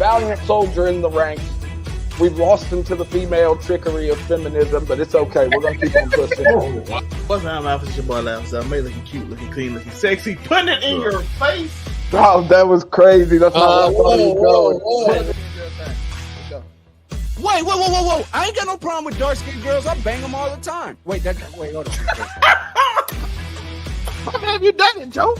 valiant soldier in the ranks. We've lost him to the female trickery of feminism, but it's okay. We're going to keep on pushing. What's up, Alpha? It's your boy, Alpha. I'm looking cute, looking clean, looking sexy. Putting it in your face. Oh, that was crazy. That's not where I thought he was going. Whoa. I ain't got no problem with dark-skinned girls. I bang them all the time. Wait, hold on. What have you done it, Joe?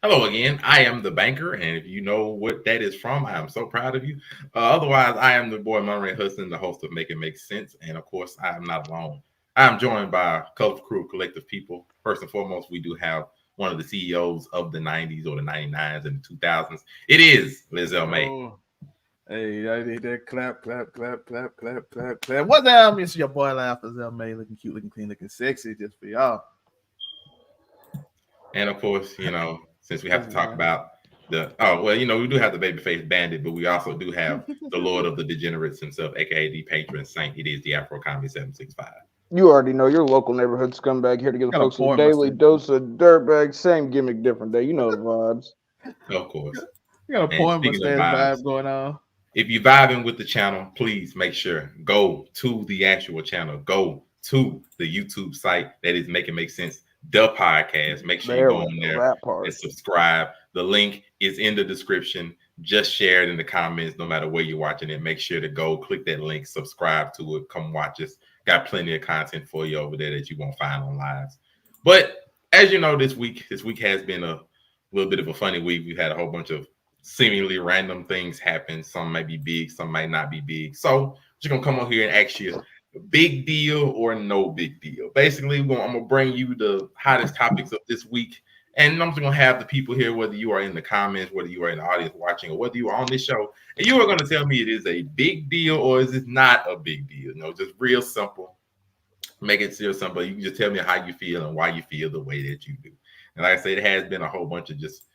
Hello again. I am the banker, and if you know what that is from, I am so proud of you. Otherwise, I am the boy Monterey Hudson, the host of Make It Make Sense, and of course, I am not alone. I am joined by a colorful crew of collective people. First and foremost, we do have one of the CEOs of the 90s or the 99s and the 2000s. It is Lizelle May. Oh. Hey, I did that clap. What's up? It's your boy, Alpha. Lizelle May, looking cute, looking clean, looking sexy, just for y'all. And of course, since we have to talk about we do have the babyface bandit, but we also do have the Lord of the Degenerates himself, aka the patron saint. It is the Afro Comedy 765. You already know your local neighborhood scumbag here to give the folks a daily dose of dirtbag. Same gimmick, different day. You know the vibes. Of course. You got a porn mustache vibe going on. If you're vibing with the channel, please make sure go to the actual channel. Go to the YouTube site that is Make It Make Sense, the podcast. Make sure you go on there and subscribe. The link is in the description. Just share it in the comments, no matter where you're watching it. Make sure to go click that link, subscribe to it, come watch us. Got plenty of content for you over there that you won't find on lives. But as you know, this week has been a little bit of a funny week. We've had a whole bunch of seemingly random things happen. Some might be big, some might not be big. So I'm just gonna come on here and ask you, big deal or no big deal? Basically, I'm gonna bring you the hottest topics of this week, and I'm just gonna have the people here, whether you are in the comments, whether you are in the audience watching, or whether you are on this show, and you are gonna tell me it is a big deal or is it not a big deal. Just real simple. Make it real simple. You can just tell me how you feel and why you feel the way that you do. And like I said, it has been a whole bunch of just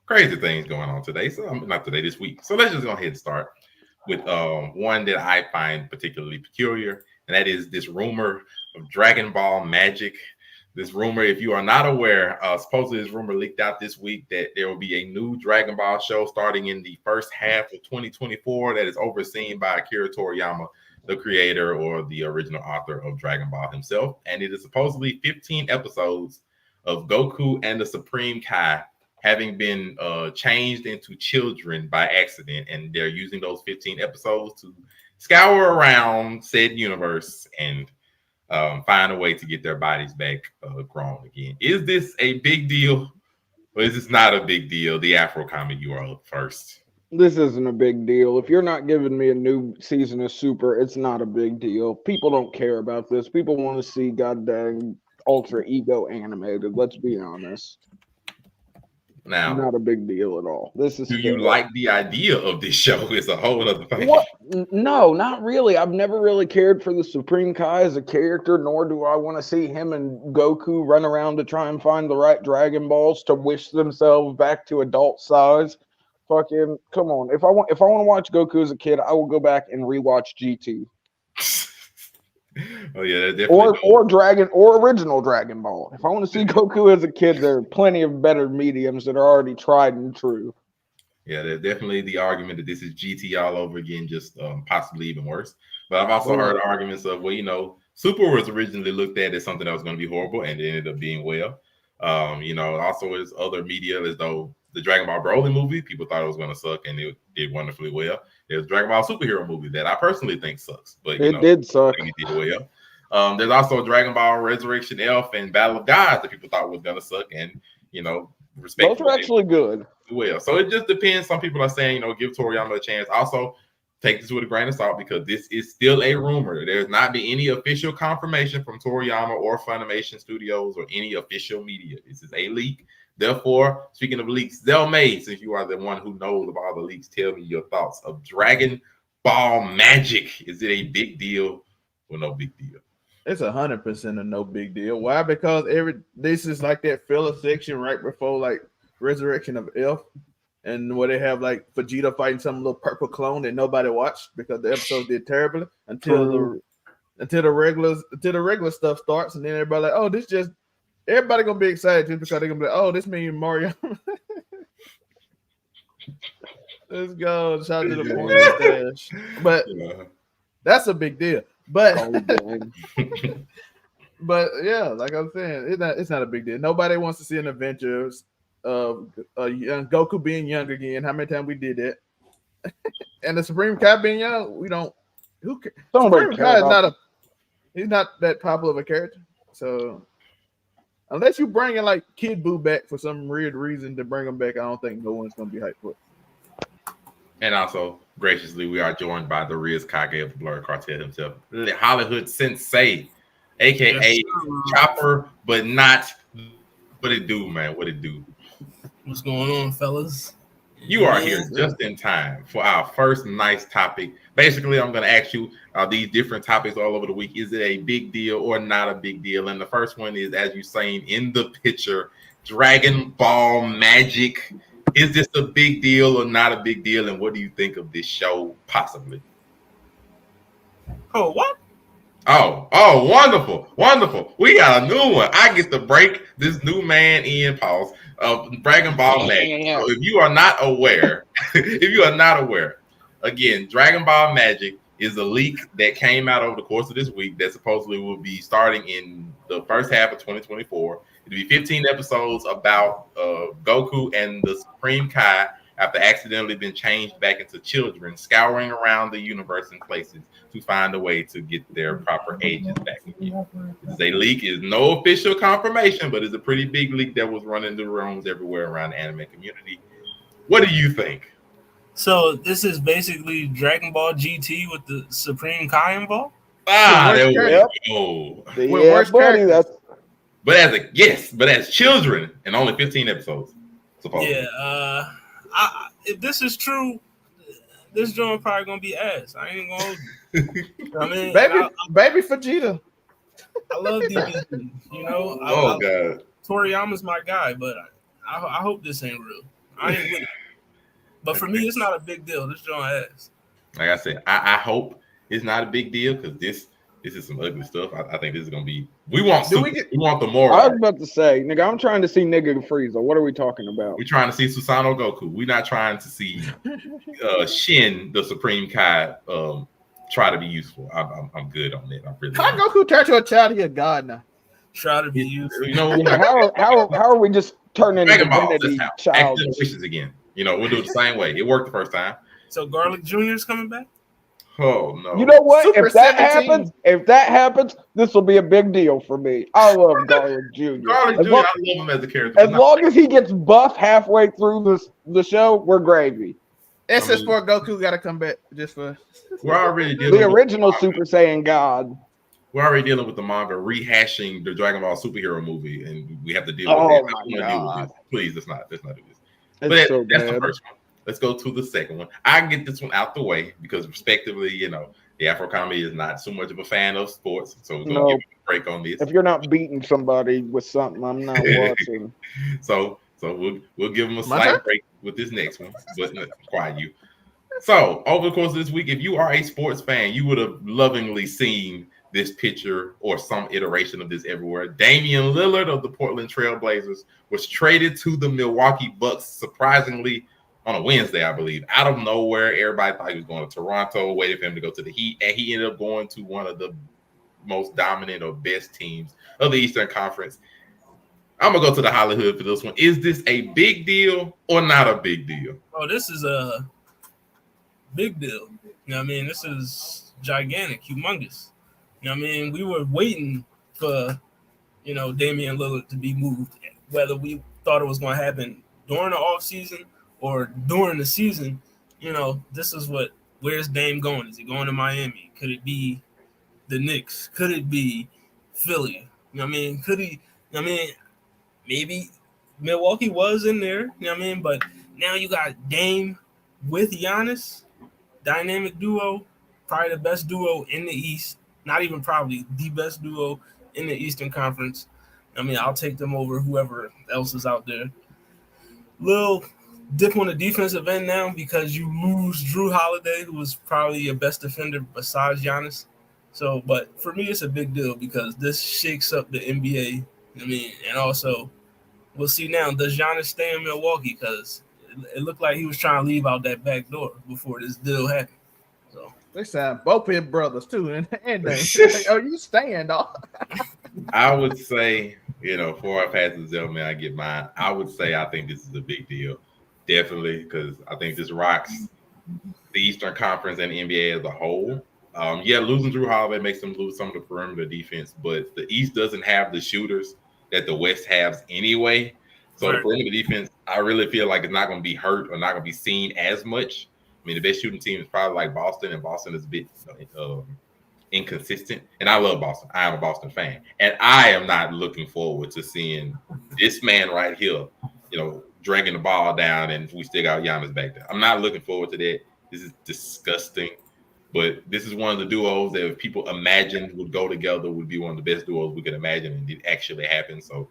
crazy things going on today. So not today, this week. So let's just go ahead and start with one that I find particularly peculiar, and that is this rumor of Dragon Ball magic. This rumor, if you are not aware, supposedly this rumor leaked out this week that there will be a new Dragon Ball show starting in the first half of 2024 that is overseen by Akira Toriyama, the creator or the original author of Dragon Ball himself. And it is supposedly 15 episodes of Goku and the Supreme Kai having been changed into children by accident. And they're using those 15 episodes to scour around said universe and find a way to get their bodies back grown again. Is this a big deal or is this not a big deal? The Afro Comic, you are up first. This isn't a big deal. If you're not giving me a new season of Super, it's not a big deal. People don't care about this. People want to see goddamn Ultra Ego animated. Let's be honest. Now, not a big deal at all. This is. Do you like the idea of this show? It's a whole other thing. What? No, not really. I've never really cared for the Supreme Kai as a character, nor do I want to see him and Goku run around to try and find the right Dragon Balls to wish themselves back to adult size. Fucking come on! If I want to watch Goku as a kid, I will go back and rewatch GT. Oh yeah, definitely or original Dragon Ball. If I want to see Goku as a kid, there are plenty of better mediums that are already tried and true. Yeah, there's definitely the argument that this is GT all over again, just possibly even worse. But I've also heard arguments of, Super was originally looked at as something that was going to be horrible, and it ended up being well. Also as other media, as though the Dragon Ball Broly movie, people thought it was going to suck, and it did wonderfully well. There's a Dragon Ball superhero movie that I personally think sucks, but it did suck. It did well. There's also Dragon Ball Resurrection Elf and Battle of Gods that people thought was going to suck, and both are actually good. Well, so it just depends. Some people are saying, give Toriyama a chance. Also, take this with a grain of salt because this is still a rumor. There's not been any official confirmation from Toriyama or Funimation Studios or any official media. This is a leak. Therefore, speaking of leaks, Zell May, since you are the one who knows of all the leaks, tell me your thoughts of Dragon Ball magic. Is it a big deal or no big deal? It's 100% a no big deal. Why? Because this is like that filler section right before like Resurrection of Elf, and where they have like Vegeta fighting some little purple clone that nobody watched because the episode did terribly until the regular stuff starts, and then everybody like, oh, this just everybody gonna be excited just because they're gonna be like, oh, this means Mario. Let's go. Shout out to the porn stash. But that's a big deal. But but yeah, like I'm saying, it's not a big deal. Nobody wants to see an adventure of young Goku being young again. How many times we did that? And the Supreme Kai being young, we don't. Who cares? Supreme Kai is he's not that popular of a character. So unless you bring in like Kid Buu back for some weird reason to bring him back, I don't think no one's gonna be hyped for it. And also, graciously, we are joined by the Riz Kage of the Blerd Cartel himself, Hollywood Sensei, aka Chopper, but not what it do, man. What it do? What's going on, fellas? You are here just in time for our first nice topic. Basically, I'm going to ask you these different topics all over the week. Is it a big deal or not a big deal? And the first one is, as you're saying in the picture, Dragon Ball Magic. Is this a big deal or not a big deal? And what do you think of this show, possibly? Oh, what? Oh, wonderful. We got a new one. I get to break this new man in, pause, of Dragon Ball Magic. So if you are not aware, again, Dragon Ball Magic is a leak that came out over the course of this week that supposedly will be starting in the first half of 2024. It'll be 15 episodes about Goku and the Supreme Kai after accidentally been changed back into children, scouring around the universe and places to find a way to get their proper ages back again. It's a leak. Is no official confirmation, but it's a pretty big leak that was running the rooms everywhere around the anime community. What do you think? So this is basically Dragon Ball GT with the Supreme Kai involved? There we go. But as children, and only 15 episodes. Supposedly. Yeah, if this is true, this joint probably gonna be ass. I ain't gonna hold you. I mean, baby Vegeta. I love DBZ, you know. God, Toriyama's my guy, but I hope this ain't real. I ain't with it. But for me, it's not a big deal. This joint ass. Like I said, I hope it's not a big deal because this is some ugly stuff. I think this is gonna be. We want the moral. I was about to say, nigga, I'm trying to see nigga Frieza. What are we talking about? We're trying to see Susanoo Goku. We're not trying to see Shin, the Supreme Kai, try to be useful. I'm good on that. I'm really. How Goku turn to a child? He a god now. Try to be useful. You know, how are we just turning Dragon Ball? Child wishes again. You know, we'll do it the same way. It worked the first time. So Garlic Jr. is coming back? Oh no! You know what? Super if that 17. happens, this will be a big deal for me. I love Garlic Jr. Garlic Jr. I love him as a character. As long as he gets buff halfway through the show, we're gravy. SS4 Goku got to come back just for. We're already dealing the original with Super Saiyan God. We're already dealing with the manga rehashing the Dragon Ball superhero movie, and we have to deal with Oh it. my God! Please, let's not do this. It's But so that's bad. the first one. Let's go to the second one. I can get this one out the way because, respectively, you know, the Afro Comedy is not so much of a fan of sports, so we're gonna give him a break on this. If you're not beating somebody with something, I'm not watching. So we'll give him a slight break with this next one, but quiet you. So over the course of this week, if you are a sports fan, you would have lovingly seen this picture or some iteration of this everywhere. Damian Lillard of the Portland Trail Blazers was traded to the Milwaukee Bucks, surprisingly, on a Wednesday, I believe. Out of nowhere, everybody thought he was going to Toronto, waited for him to go to the Heat, and he ended up going to one of the most dominant or best teams of the Eastern Conference. I'm going to go to the Hollywood for this one. Is this a big deal or not a big deal? Oh, this is a big deal. You know what I mean? This is gigantic, humongous. You know what I mean? We were waiting for, Damian Lillard to be moved, whether we thought it was going to happen during the offseason or during the season. This is where's Dame going? Is he going to Miami? Could it be the Knicks? Could it be Philly? You know what I mean? Could he? You know what I mean? Maybe Milwaukee was in there, you know what I mean? But now you got Dame with Giannis, dynamic duo, probably the best duo in the East. Not even probably the best duo in the Eastern Conference. I mean, I'll take them over whoever else is out there. Little dip on the defensive end now because you lose Drew Holiday, who was probably your best defender besides Giannis. So, but for me, it's a big deal because this shakes up the NBA. I mean, and also we'll see now, does Giannis stay in Milwaukee? Because it looked like he was trying to leave out that back door before this deal happened. So they signed both his brothers too, and they oh, you staying, dog? I would say, before I pass the Zellman, I get mine. I would say I think this is a big deal, definitely, because I think this rocks the Eastern Conference and the NBA as a whole. Losing Drew Holiday makes them lose some of the perimeter defense, but the East doesn't have the shooters that the West has anyway. So the perimeter defense, I really feel like it's not going to be hurt or not going to be seen as much. I mean, the best shooting team is probably like Boston, and Boston is a bit inconsistent. And I love Boston. I am a Boston fan. And I am not looking forward to seeing this man right here, dragging the ball down, and we still got Giannis back there. I'm not looking forward to that. This is disgusting. But this is one of the duos that if people imagined would go together would be one of the best duos we could imagine, and it actually happened. So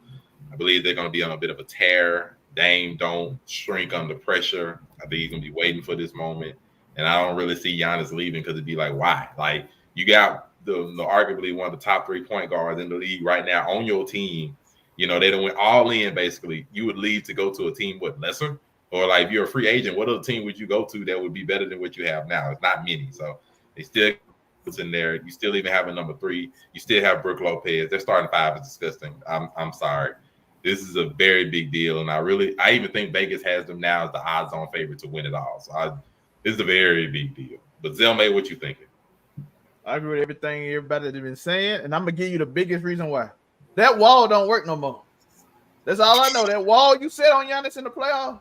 I believe they're going to be on a bit of a tear. Dame don't shrink under pressure. I think he's going to be waiting for this moment. And I don't really see Giannis leaving because it'd be like, why? Like, you got the arguably one of the top 3 point guards in the league right now on your team. They done went all in, basically. You would leave to go to a team, lesser? Or, like, if you're a free agent, what other team would you go to that would be better than what you have now? It's not many. So they still in there. You still even have a number 3. You still have Brook Lopez. Their starting 5 is disgusting. I'm sorry. This is a very big deal, and I even think Vegas has them now as the odds-on favorite to win it all. So this is a very big deal. But Zelmay, what you thinking? I agree with everything everybody has been saying, and I'm gonna give you the biggest reason why. That wall don't work no more. That's all I know. That wall you set on Giannis in the playoffs,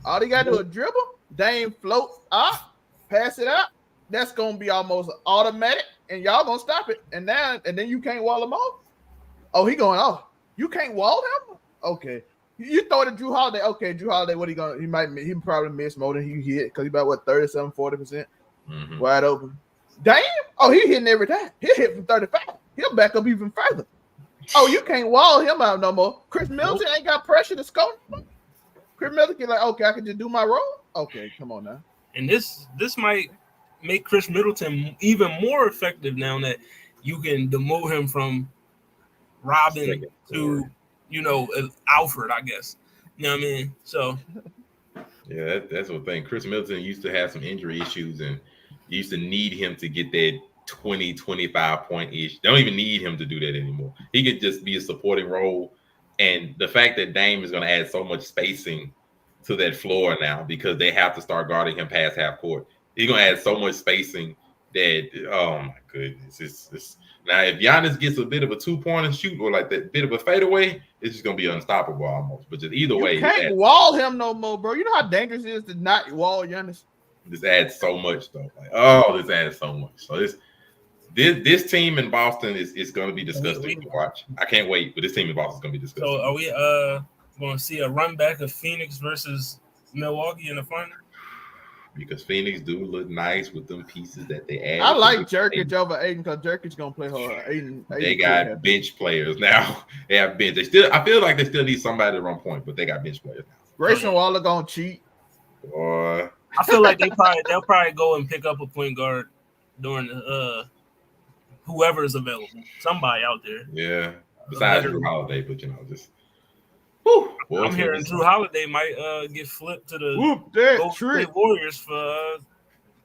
all he got to do is dribble, Dame float up, pass it out. That's gonna be almost automatic, and y'all gonna stop it. And then you can't wall him off. Oh, he going off. You can't wall him? Okay. You throw it to Drew Holiday. Okay, Drew Holiday, what he probably miss more than he hit because he about 37, 40% wide open. Damn. Oh, he hitting every time. He'll hit from 35. He'll back up even further. Oh, you can't wall him out no more. Chris Middleton ain't got pressure to score. Chris Middleton like, okay, I can just do my role. Okay, come on now. And this might make Chris Middleton even more effective now that you can demote him from Robin to, Alfred, I guess. You know what I mean? So, yeah, that's the thing. Chris Middleton used to have some injury issues, and you used to need him to get that 20, 25 point ish. They don't even need him to do that anymore. He could just be a supporting role. And the fact that Dame is going to add so much spacing to that floor now because they have to start guarding him past half court. He's going to add so much spacing that, oh my goodness. Now, if Giannis gets a bit of a 2-pointer shoot or like that bit of a fadeaway, it's just going to be unstoppable almost. But just either way. You can't wall him no more, bro. You know how dangerous it is to not wall Giannis? This adds so much, though. This adds so much. So this team in Boston is going to be disgusting to watch. I can't wait, but this team in Boston is going to be disgusting. So are we going to see a run back of Phoenix versus Milwaukee in the final? Because Phoenix do look nice with them pieces that they add. I like Jerkic over Aiden because Jerkic's going to play hard. Aiden they got bench players now. They have bench. I feel like they still need somebody to run point, but they got bench players now. Grayson Waller going to cheat. Or I feel like they'll probably go and pick up a point guard during the whoever is available. Somebody out there. Yeah. Besides Drew Holiday, but just I'm hearing Drew Holiday might get flipped to the Golden State Warriors for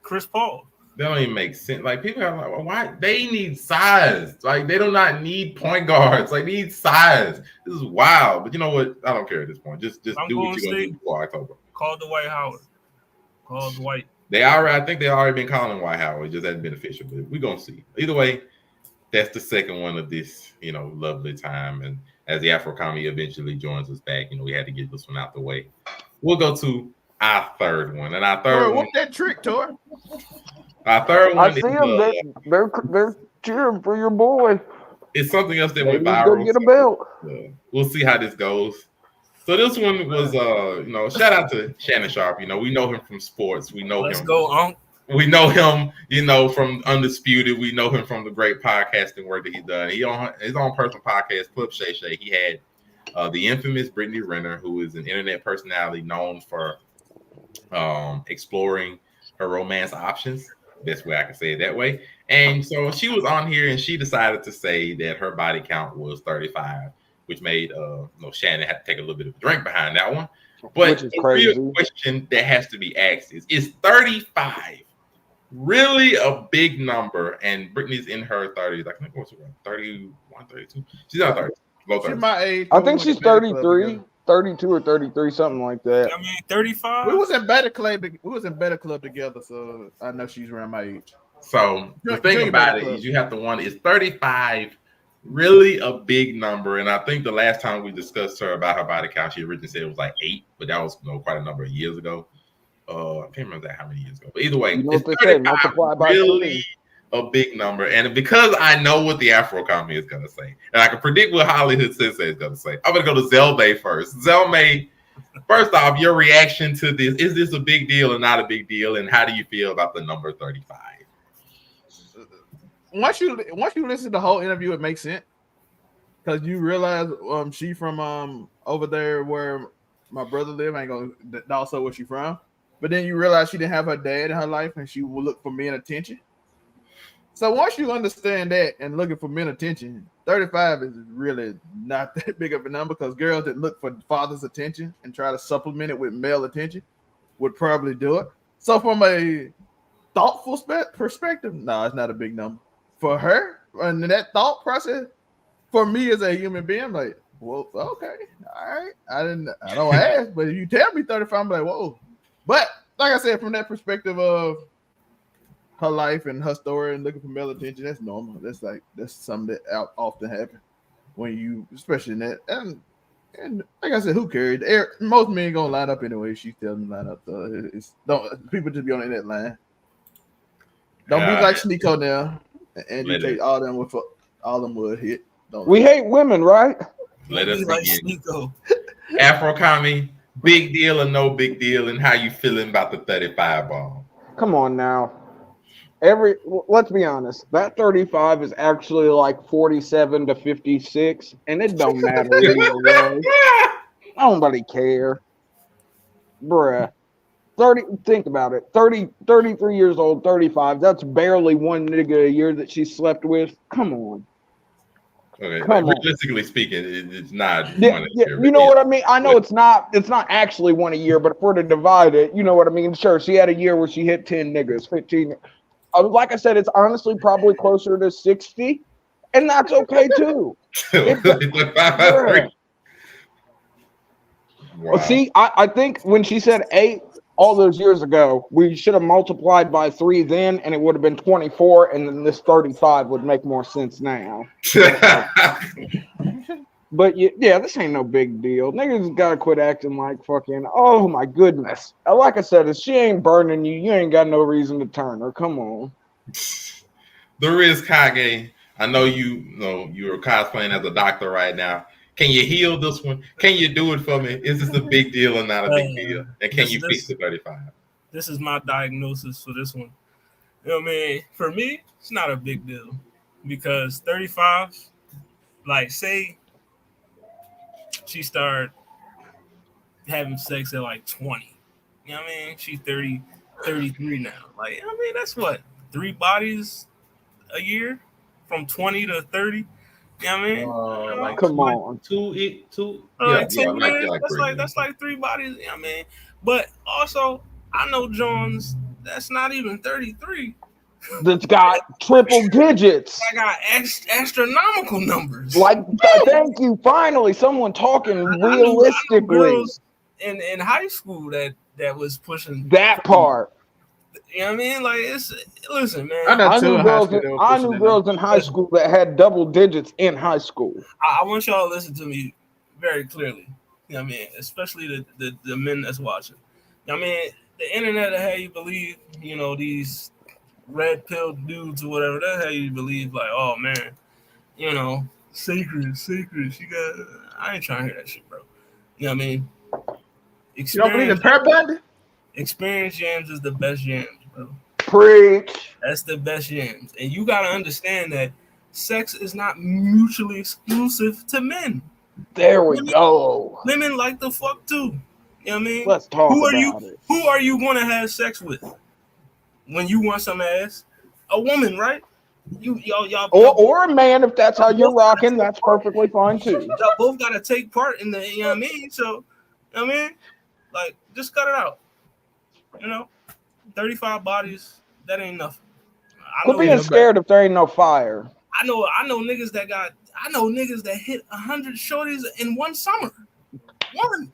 Chris Paul. That don't even make sense. Like, people are like, well, why? They need size. Like, they do not need point guards. Like, they need size. This is wild. But you know what? I don't care at this point. Just do what you're going to do before October. Call Dwight Howard. Call Dwight. I think they already been calling Dwight Howard. It just hasn't been official. But we're going to see. Either way, that's the second one of this, lovely time. And as the Afro Comedy eventually joins us back, we had to get this one out the way. We'll go to our third one. And our third one. What's that trick, Tor? Our third one. I see them. They're cheering for your boy. It's something else that went viral. Go get a belt. We'll see how this goes. So this one was, shout out to Shannon Sharpe. We know him from sports. We know Let's him. go, Unc. We know him, from Undisputed. We know him from the great podcasting work that he's done. He on his own personal podcast, Club Shay Shay. He had the infamous Brittany Renner, who is an internet personality known for exploring her romance options. Best way I can say it that way. And so she was on here and she decided to say that her body count was 35, which made Shannon have to take a little bit of a drink behind that one. But the real question that has to be asked is 35 really a big number? And Brittany's in her 30s. I think what's around 31, 32. She's not 30. Low 30s. She's my age. I think she's 33, 32 or 33, something like that. I mean, 35. We was in Better Club together, so I know she's around my age. So the thing about it is you have to wonder, is 35 really a big number? And I think the last time we discussed her about her body count, she originally said it was like 8, but that was quite a number of years ago. I can't remember how many years ago. But either way, it's 35 really a big number. And because I know what the Afro comedy is going to say, and I can predict what Hollywood Sensei is going to say, I'm going to go to Zelmay first. Zelmay, first off, your reaction to this, is this a big deal or not a big deal? And how do you feel about the number 35? Once you listen to the whole interview, it makes sense because you realize she from over there where my brother live. I ain't gonna also where she from, but then you realize she didn't have her dad in her life, and she will look for men attention. So once you understand that and looking for men attention, 35 is really not that big of a number because girls that look for father's attention and try to supplement it with male attention would probably do it. So from a thoughtful perspective, no, it's not a big number. For her, and that thought process, for me as a human being, I'm like, well, okay, all right. I don't ask, but if you tell me 35, I'm like, whoa. But like I said, from that perspective of her life and her story and looking for male attention, that's normal. That's something that often happens when you, especially in that. And like I said, who cares? Most men gonna line up anyway. She's telling them to line up. Don't people just be on that line? Don't be like Sneeko now. And you take all them would hit. We hate women, right? Let us begin. Afro Kami, big deal or no big deal, and how you feeling about the 35 ball? Come on now. Let's be honest. That 35 is actually like 47 to 56, and it don't matter either way. Nobody care, bruh. 30, think about it. 33 years old, 35. That's barely one nigga a year that she slept with. Come on. Okay. Realistically speaking, it's not one a year. You know what I mean? I know it's not actually one a year, but if we're to divide it, you know what I mean? Sure, she had a year where she hit 10 niggas, 15. Like I said, it's honestly probably closer to 60, and that's okay too. Wow. Well, see, I think when she said 8, all those years ago, we should have multiplied by 3 then, and it would have been 24, and then this 35 would make more sense now. But yeah, this ain't no big deal. Niggas gotta quit acting like fucking, oh my goodness. Like I said, if she ain't burning you, you ain't got no reason to turn her. Come on. The Riz Kage, I know you're cosplaying as a doctor right now. Can you heal this one? Can you do it for me? Is this a big deal or not a big deal? And can you fix the 35? This is my diagnosis for this one. You know what I mean? For me, it's not a big deal because 35, like, say she started having sex at like 20. You know what I mean? She's 33 now. Like, I mean, that's what? 3 bodies a year from 20 to 30? You know what I mean? Like, come on. That's like 3 bodies. You know what I mean? But also, I know Jones that's not even 33. That's got triple digits. I got astronomical numbers. Like, thank you. Finally, someone talking realistically. I knew girls in high school that was pushing that part. You know what I mean? Like, listen, man. I knew girls in high school that had double digits in high school. I want y'all to listen to me very clearly. You know what I mean? Especially the men that's watching. You know what I mean? The internet will have you believe, these red pill dudes or whatever, that how you believe, like, oh man, secrets. I ain't trying to hear that shit, bro. You know what I mean? You don't believe in prayer band? Experience jams is the best jams, bro. Preach. That's the best jams. And you gotta understand that sex is not mutually exclusive to men. There we go. Women like the fuck too. You You know what I mean? Let's talk about it. Who are you going to have sex with when you want some ass? A woman, right? Y'all or a man, if that's how you're rocking, that's perfectly fine too. Y'all both got to take part in the, you know what I mean? So, you know what I mean? Like, just cut it out. 35 bodies, that ain't nothing. Quit being scared if there ain't no fire. I know niggas that hit 100 shorties in one summer. One.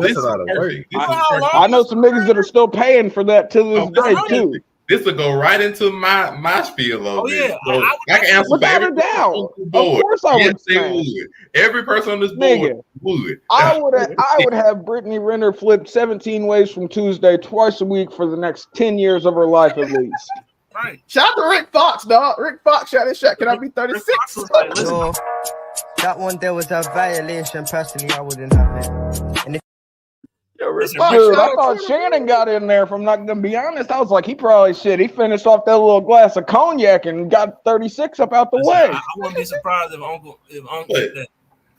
This is a lot of work. I know some niggas that are still paying for that to this day too. This will go right into my spiel. Yeah, so I can answer without a doubt. Of course, I would. Every person on this board would. I would have Brittany Renner flip 17 ways from Tuesday twice a week for the next 10 years of her life at least. Right. Shout out to Rick Fox, dog. Rick Fox shot his shot. Can I be 36? No, that one there was a violation. Personally, I wouldn't have it. And Dude, I thought Shannon got in there. If I'm not gonna be honest, I was like, he probably shit. He finished off that little glass of cognac and got 36 up out the way. I wouldn't be surprised if Uncle did that.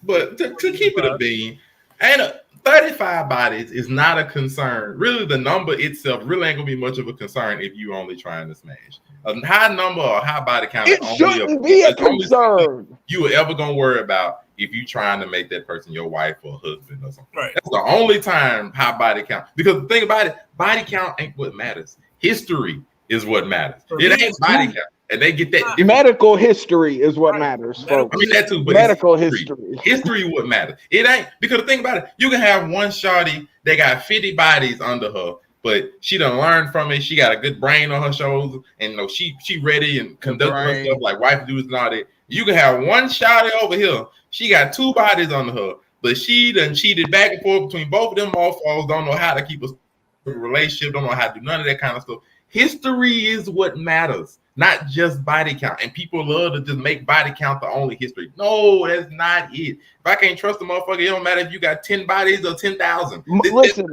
But to keep it a bean, and 35 bodies is not a concern. Really, the number itself really ain't gonna be much of a concern if you only trying to smash. A high number or high body count. It shouldn't be a concern. You were ever gonna worry about if you trying to make that person your wife or husband or something. Right. That's the only time high body count. Because the thing about it, body count ain't what matters. History is what matters. It ain't body count. And they get that. Medical history is what matters, folks. I mean that too, but medical history. History what matters. It ain't, because the thing about it, you can have one shawty that got 50 bodies under her, but she done learned from it. She got a good brain on her shoulders, and she ready and conduct herself like wife dudes and all that. You can have one shawty over here. She got 2 bodies under her, but she done cheated back and forth between both of them motherfuckers. Don't know how to keep a relationship. Don't know how to do none of that kind of stuff. History is what matters, not just body count. And people love to just make body count the only history. No, that's not it. If I can't trust a motherfucker, it don't matter if you got 10 bodies or 10,000. Listen,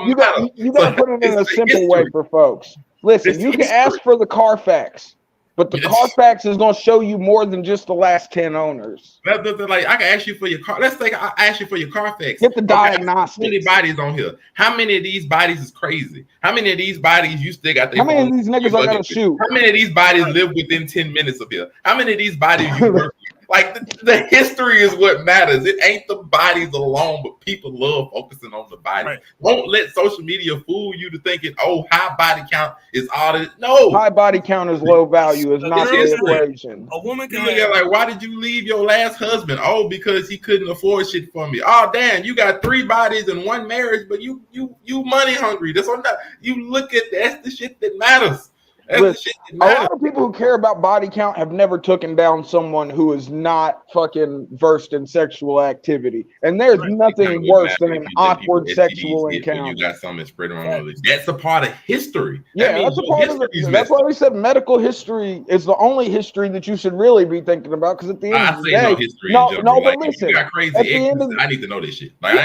you got to put it in a simple way for folks. Listen, you can ask for the Carfax, but the Carfax is going to show you more than just the last 10 owners. Like, I can ask you for your car. Let's say I ask you for your Carfax. Get the diagnostics. How many bodies on here? How many of these bodies is crazy? How many of these bodies you still got? How many of these niggas I gotta shoot? How many of these bodies live within 10 minutes of here? How many of these bodies you work with? Like the history is what matters. It ain't the bodies alone, but people love focusing on the body. Right. Don't let social media fool you to thinking, oh, high body count is all that. No, high body count is low value. Is not the equation. A woman can look at like, why did you leave your last husband? Oh, because he couldn't afford shit for me. Oh, damn, you got 3 bodies in one marriage, but you money hungry. That's what you look at. That's the shit that matters. Listen, a lot of people who care about body count have never taken down someone who is not fucking versed in sexual activity. And there's nothing worse than an awkward sexual encounter. You got something spread around. That's a part of history. Yeah, that's a part of it. That's why we said medical history is the only history that you should really be thinking about. Because at the end of the day, but listen, got crazy exes, I need to know this shit. Like,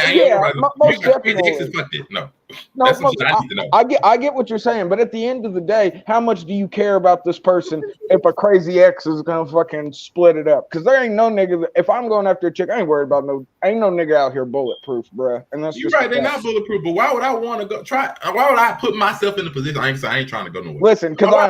most definitely. No. No, folks, I get what you're saying, but at the end of the day, how much do you care about this person if a crazy ex is gonna fucking split it up? Because there ain't no nigga. If I'm going after a chick, I ain't worried about ain't no nigga out here bulletproof, bruh. And that's you're right. They're not bulletproof, but why would I want to go try? Why would I put myself in the position? I ain't trying to go nowhere. Listen, because I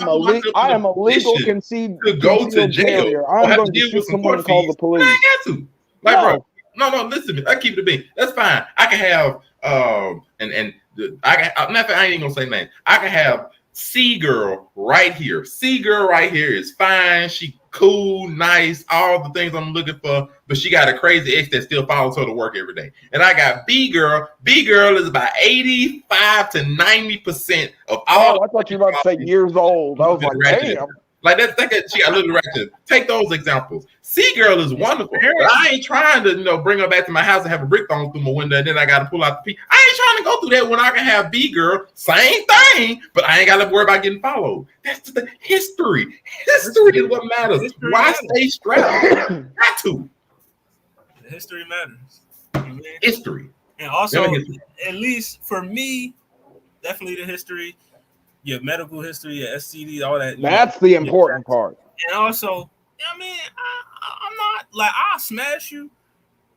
am a legal conceived to go to jail. I'm going to shoot someone and call the police. I ain't got to. Like, bro, no, listen to me. I keep it a bean. That's fine. I can have I ain't even gonna say names. I can have C girl right here. C girl right here is fine. She cool, nice, all the things I'm looking for, but she got a crazy ex that still follows her to work every day. And I got B girl. B girl is about 85 to 90% of all. Oh, I thought you were about to say years old. I was like, damn. Like she got a little ratchet. Take those examples. C girl is wonderful, but I ain't trying to bring her back to my house and have a brick thrown through my window, and then I got to pull out the P. I ain't trying to go through that when I can have B girl, same thing, but I ain't got to worry about getting followed. That's the history. History is what matters. History Why matters. stay strapped? Got to. History matters. History, and also at least for me, definitely the history. Your medical history, your STD, all that. That's the important part. And also, I mean, I'm not like I'll smash you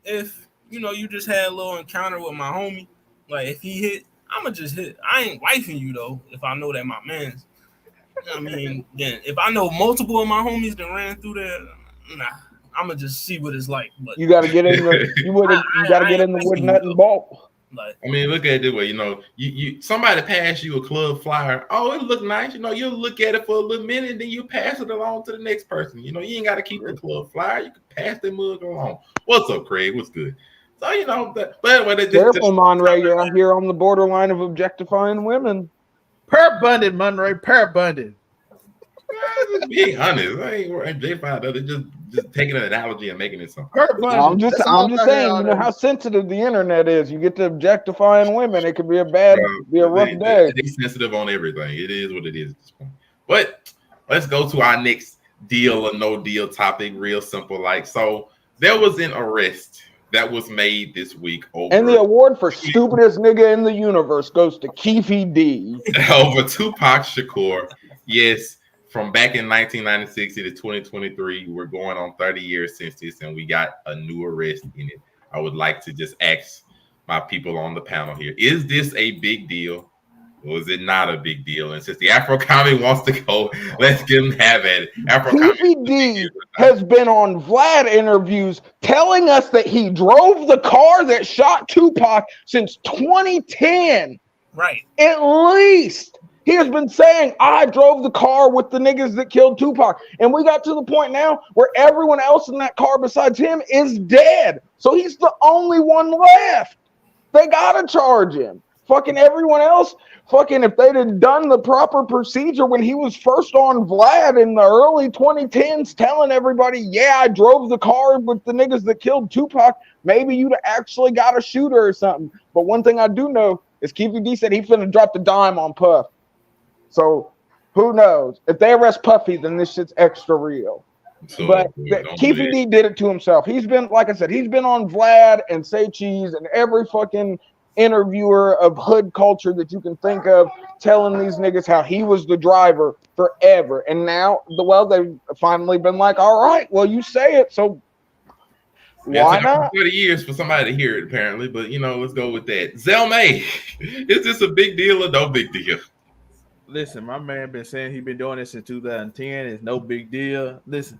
if you know, you just had a little encounter with my homie. Like, if he hit, I'ma just hit. I ain't wifing you though. If I know that my man's, I mean, then if I know multiple of my homies that ran through there, nah, I'ma just see what it's like. But you got to get in the you got to get in the wood nut and bolt. Like, I mean, look at it this way. You know, you somebody pass you a club flyer. Oh, it look nice. You know, you'll look at it for a little minute, and then you pass it along to the next person. You know, you ain't got to keep the club flyer. You can pass the mug along. What's up, Craig? What's good? So, you know, but careful, Monray. You're out here on the borderline of objectifying women. Per-bunded, Monray. Per-bunded. Just being honest. I ain't objectifying others. Just taking an analogy and making it something. I'm just saying, you know how sensitive the internet is. You get to objectifying women, it could be a rough day. They're sensitive on everything. It is what it is at this point. But let's go to our next deal or no deal topic. Real simple. Like, so there was an arrest that was made this week over, and the award for stupidest nigga in the universe goes to Keefe D over Tupac Shakur. Yes. From back in 1996 to 2023, we're going on 30 years since this, and we got a new arrest in it. I would like to just ask my people on the panel here, is this a big deal or is it not a big deal? And since the Afro Comic wants to go, let's get him have at it. Keefe D has been on Vlad interviews telling us that he drove the car that shot Tupac since 2010. right. At least. He has been saying, I drove the car with the niggas that killed Tupac. And we got to the point now where everyone else in that car besides him is dead. So he's the only one left. They got to charge him. Fucking everyone else, fucking if they'd have done the proper procedure when he was first on Vlad in the early 2010s telling everybody, yeah, I drove the car with the niggas that killed Tupac, maybe you'd have actually got a shooter or something. But one thing I do know is Keefe D said he finna drop the dime on Puff. So who knows? If they arrest Puffy, then this shit's extra real. So, but Keefe D did it to himself. He's been, like I said, he's been on Vlad and Say Cheese and every fucking interviewer of hood culture that you can think of, telling these niggas how he was the driver forever. And now, they've finally been like, all right, well, you say it, so why not? 30 years for somebody to hear it, apparently. But, you know, let's go with that. Zelmay, is this a big deal or no big deal? Listen, my man been saying he been doing this since 2010. It's no big deal. Listen,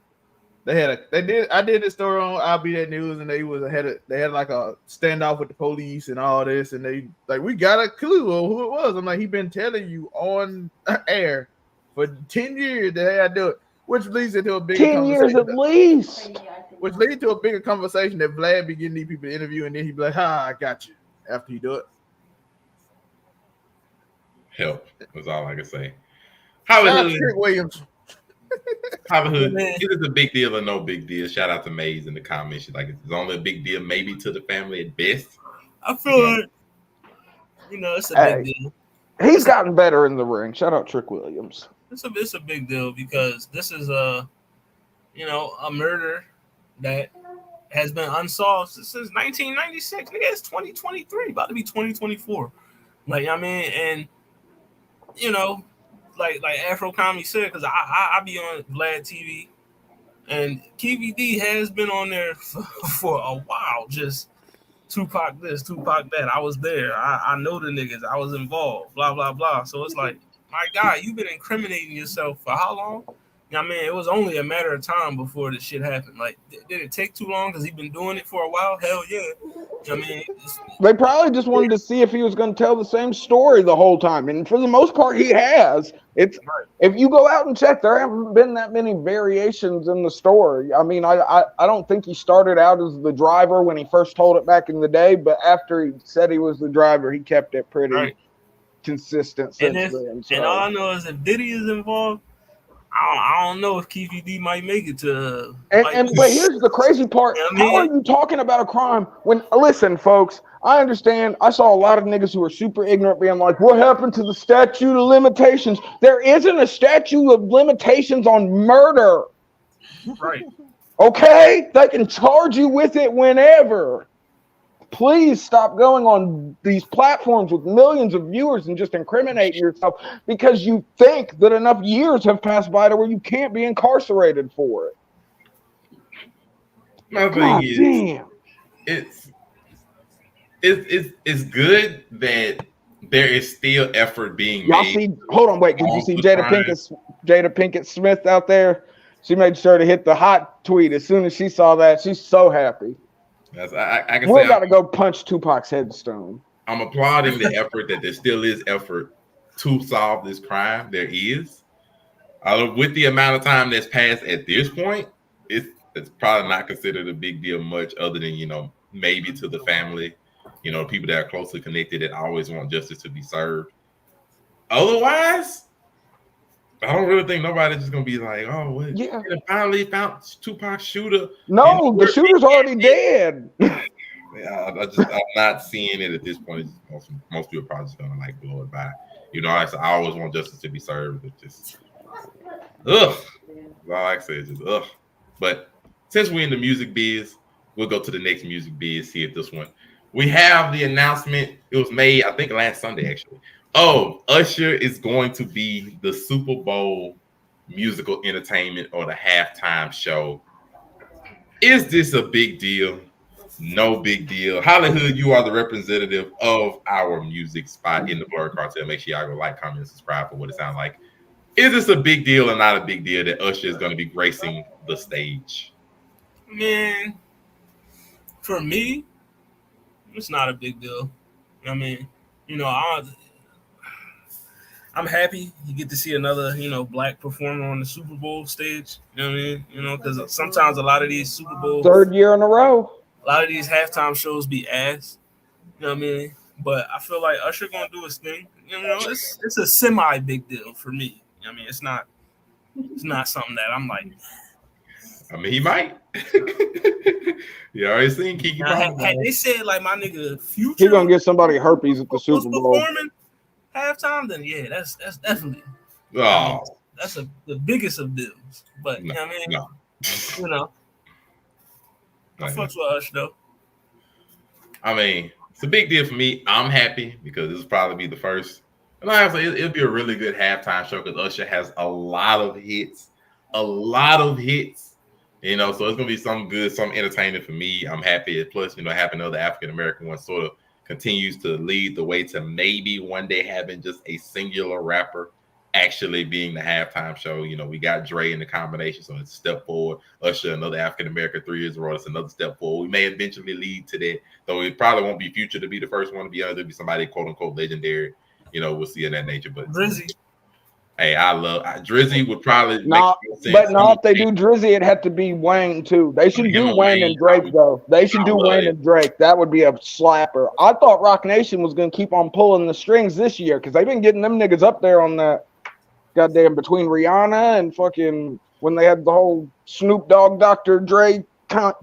I did this story on I'll Be That News, and they had like a standoff with the police and all this, and they like, we got a clue of who it was. I'm like, he been telling you on air for 10 years that hey, I do it, which leads into a bigger 10 years at least. Which leads to a bigger conversation that Vlad be getting these people to interview, and then he be like, I got you after he do it. Help was all I can say. Hollywood Williams. Hollywood, it is a big deal or no big deal. Shout out to Maze in the comments. She's like, it's only a big deal, maybe to the family at best. I feel like, you know, it's a big deal. He's gotten better in the ring. Shout out Trick Williams. It's a big deal because this is a murder that has been unsolved since 1996. Nigga, it's 2023, about to be 2024. Like, I mean, and you know, like Afro Comedy said, because I be on Vlad TV, and Keefe D has been on there for a while. Just Tupac this, Tupac that. I was there. I know the niggas. I was involved. Blah blah blah. So it's like, my guy, you've been incriminating yourself for how long? I mean, it was only a matter of time before this shit happened. Like, did it take too long because he's been doing it for a while? Hell yeah. I mean, they probably just wanted to see if he was going to tell the same story the whole time. And for the most part, he has. If you go out and check, there haven't been that many variations in the story. I mean, I don't think he started out as the driver when he first told it back in the day, but after he said he was the driver, he kept it pretty consistent since then. So. And all I know is if Diddy is involved, I don't know if Keefe D might make it to. But here's the crazy part. How are you talking about a crime when? Listen, folks. I understand. I saw a lot of niggas who are super ignorant being like, "What happened to the statute of limitations?" There isn't a statute of limitations on murder. Right. Okay, they can charge you with it whenever. Please stop going on these platforms with millions of viewers and just incriminating yourself because you think that enough years have passed by to where you can't be incarcerated for it. My thing is, it's good that there is still effort being Y'all made. see? Hold on, wait. Did you see Jada Pinkett Smith out there? She made sure to hit the hot tweet as soon as she saw that. She's so happy. I can We're say got to go punch Tupac's headstone. I'm applauding the effort that there still is effort to solve this crime. There is. With the amount of time that's passed at this point, it's probably not considered a big deal much other than, maybe to the family, people that are closely connected that always want justice to be served. Otherwise, I don't really think nobody's just going to be like, oh, well, yeah, finally found Tupac's shooter. No, the shooter's already dead. Yeah, I'm not seeing it at this point. Most people are probably just going to blow it by. I always want justice to be served. It's just, ugh. All I say is just, ugh. But since we're in the music biz, we'll go to the next music biz, see if this one. We have the announcement. It was made, I think, last Sunday, actually. Oh, Usher is going to be the Super Bowl musical entertainment or the halftime show. Is this a big deal? No big deal. Hollywood, you are the representative of our music spot in the Blurred Cartel. Make sure y'all go like, comment, and subscribe for what it sounds like. Is this a big deal or not a big deal that Usher is going to be gracing the stage? Man, for me, it's not a big deal. I mean, I'm happy you get to see another, black performer on the Super Bowl stage. You know what I mean? Because sometimes a lot of these Super Bowls, third year in a row, a lot of these halftime shows be ass. You know what I mean? But I feel like Usher gonna do his thing. It's a semi big deal for me. I mean, it's not something that I'm like. I mean, he might. You already seen Kiki. Had they said my nigga Future, he's gonna get somebody herpes at the Super Bowl. Performing halftime, then yeah, that's definitely. Oh, that's the biggest of deals. But I fucks with Usher though. I mean, it's a big deal for me. I'm happy because this will probably be the first. And honestly, it'll be a really good halftime show because Usher has a lot of hits. So it's gonna be some entertainment for me. I'm happy. Plus, having another African American one sort of continues to lead the way to maybe one day having just a singular rapper actually being the halftime show. We got Dre in the combination, so it's a step forward. Usher, another African American 3 years ago, it's another step forward. We may eventually lead to that, though it probably won't be Future to be the first one to be honest. It'll be somebody quote unquote legendary. We'll see in that nature. But Drizzy. Hey, I love Drizzy would probably if they do Drizzy, it had to be Wayne too. They should do Wayne and Drake though. They should do Wayne and Drake. That would be a slapper. I thought Rock Nation was gonna keep on pulling the strings this year because they've been getting them niggas up there on that goddamn between Rihanna and fucking when they had the whole Snoop Dogg, Dr. Dre,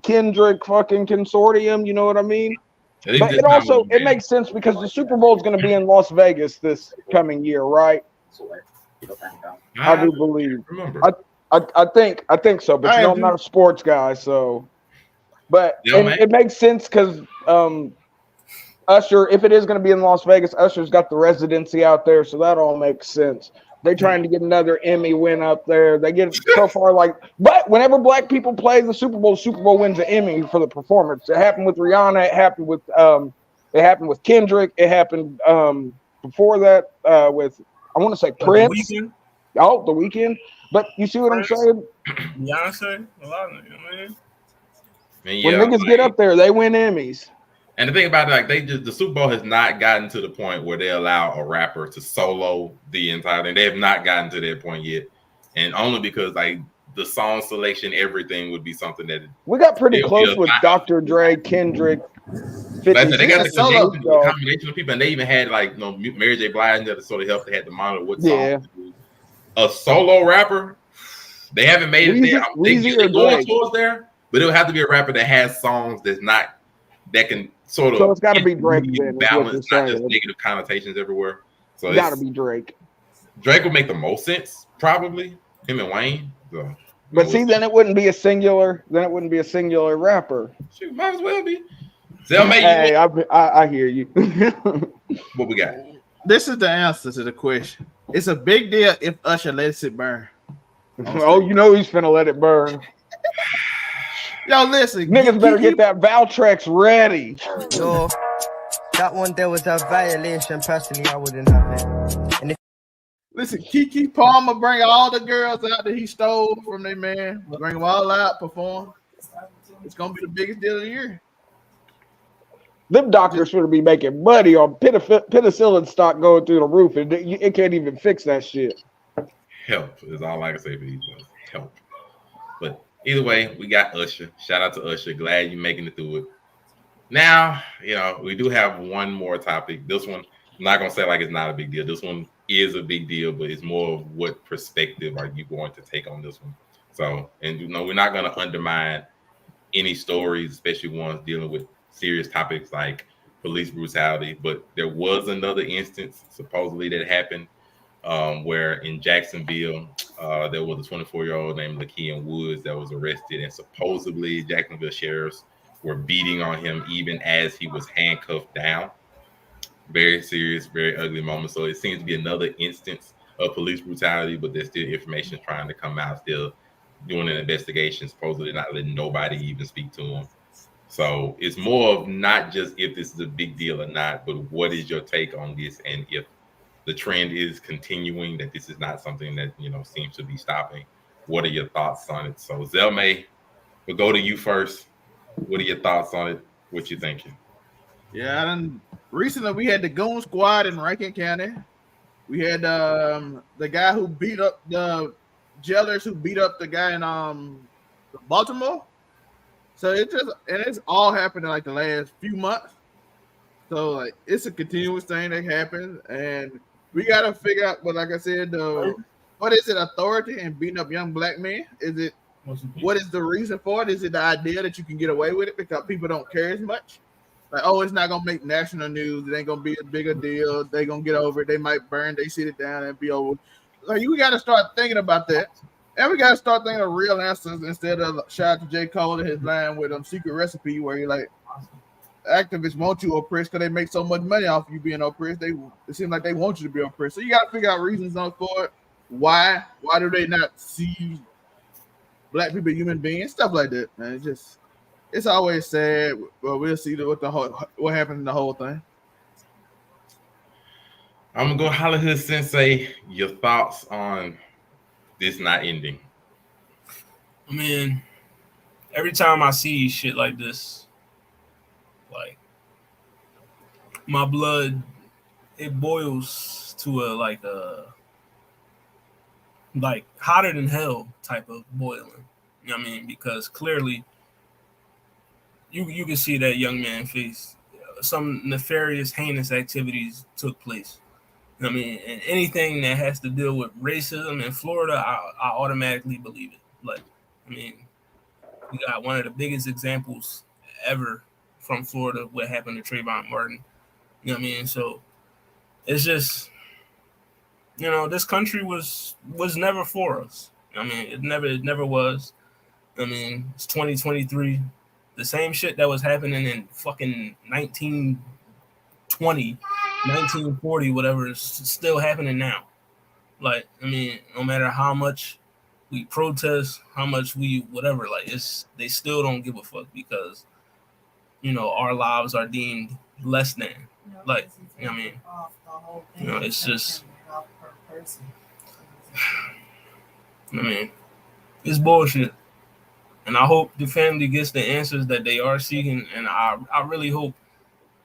Kendrick fucking consortium. You know what I mean? But it makes sense because the Super Bowl is going to be in Las Vegas this coming year, right? I do believe. I think so, but I'm not a sports guy, so. But it makes sense because Usher, if it is going to be in Las Vegas, Usher's got the residency out there, so that all makes sense. They're trying to get another Emmy win up there. They get so far but whenever black people play the Super Bowl wins an Emmy for the performance. It happened with Rihanna. It happened with Kendrick. It happened before that with I want to say Prince. The Weeknd. But you see what I'm saying? Beyonce, a lot of it. When niggas get up there, they win Emmys. And the thing about it, the Super Bowl has not gotten to the point where they allow a rapper to solo the entire thing. They have not gotten to that point yet, and only because the song selection, everything would be something that we got pretty close with Dr. Dre, Kendrick. 50 they got the combination of people, and they even had Mary J. Blige that sort of helped. They had to monitor what songs to do. A solo rapper, they haven't made it there. They're going towards there, but it would have to be a rapper that has songs that can sort of. So it's got to be Drake. Balance, not just negative connotations everywhere. So it's got to be Drake. Drake would make the most sense, probably him and Wayne. So, but see, then it wouldn't be a singular. Then it wouldn't be a singular rapper. Shoot, might as well be. Hey, I hear you. What we got? This is the answer to the question. It's a big deal if Usher lets it burn. Oh, he's finna let it burn. Yo, listen. Niggas better get that Valtrex ready. Yo, That one there was a violation. Personally, I wouldn't have it. And if Listen, Keke Palmer bring all the girls out that he stole from their man. Bring them all out, perform. It's gonna be the biggest deal of the year. Them doctors should be making money on penicillin stock going through the roof, and it can't even fix that shit. Help is all I can say for these ones. Help. But either way, we got Usher. Shout out to Usher. Glad you're making it through it. Now, we do have one more topic. This one, I'm not gonna say like it's not a big deal. This one is a big deal, but it's more of what perspective are you going to take on this one. So, and we're not gonna undermine any stories, especially ones dealing with serious topics like police brutality. But there was another instance supposedly that happened where in Jacksonville, there was a 24-year-old named Lakeem Woods that was arrested, and supposedly Jacksonville sheriffs were beating on him even as he was handcuffed down. Very serious, very ugly moment. So it seems to be another instance of police brutality, but there's still information trying to come out, still doing an investigation, supposedly not letting nobody even speak to him. So it's more of not just if this is a big deal or not, but what is your take on this, and if the trend is continuing, that this is not something that seems to be stopping. What are your thoughts on it? So Zelmay, we'll go to you first. What are your thoughts on it? What you thinking? Yeah, recently we had the Goon Squad in Rankin County. We had the guy who beat up the jailers who beat up the guy in Baltimore. So it's all happened in like the last few months. So like it's a continuous thing that happens, and we gotta figure out. But like I said, what is it? Authority and beating up young black men? Is it? What is the reason for it? Is it the idea that you can get away with it because people don't care as much? Like, oh, it's not gonna make national news. It ain't gonna be a bigger deal. They gonna get over it. They might burn. They sit it down and be over. Like, you gotta start thinking about that, and we gotta start thinking of real answers instead of shout out to J. Cole and his line with Secret Recipe, where you're like, activists want you oppressed because they make so much money off you being oppressed. It seems like they want you to be oppressed. So you gotta figure out reasons for it. Why do they not see black people human beings? Stuff like that, man. It's always sad, but we'll see what happens in the whole thing. I'm gonna go Hollywood Sensei. Your thoughts on this not ending? I mean, every time I see shit like this, like my blood, it boils to a hotter than hell type of boiling. You know what I mean? Because clearly you can see that young man face some nefarious, heinous activities took place. You know what I mean? And anything that has to deal with racism in Florida, I automatically believe it. Like, I mean, we got one of the biggest examples ever from Florida, what happened to Trayvon Martin. You know what I mean? So it's just, this country was never for us. I mean, it never was. I mean, it's 2023. The same shit that was happening in fucking 1920, 1940, whatever, is still happening now. Like, I mean, no matter how much we protest, how much we whatever, like, they still don't give a fuck because, our lives are deemed less than. Like, I mean, it's just, I mean, it's bullshit. And I hope the family gets the answers that they are seeking. And I really hope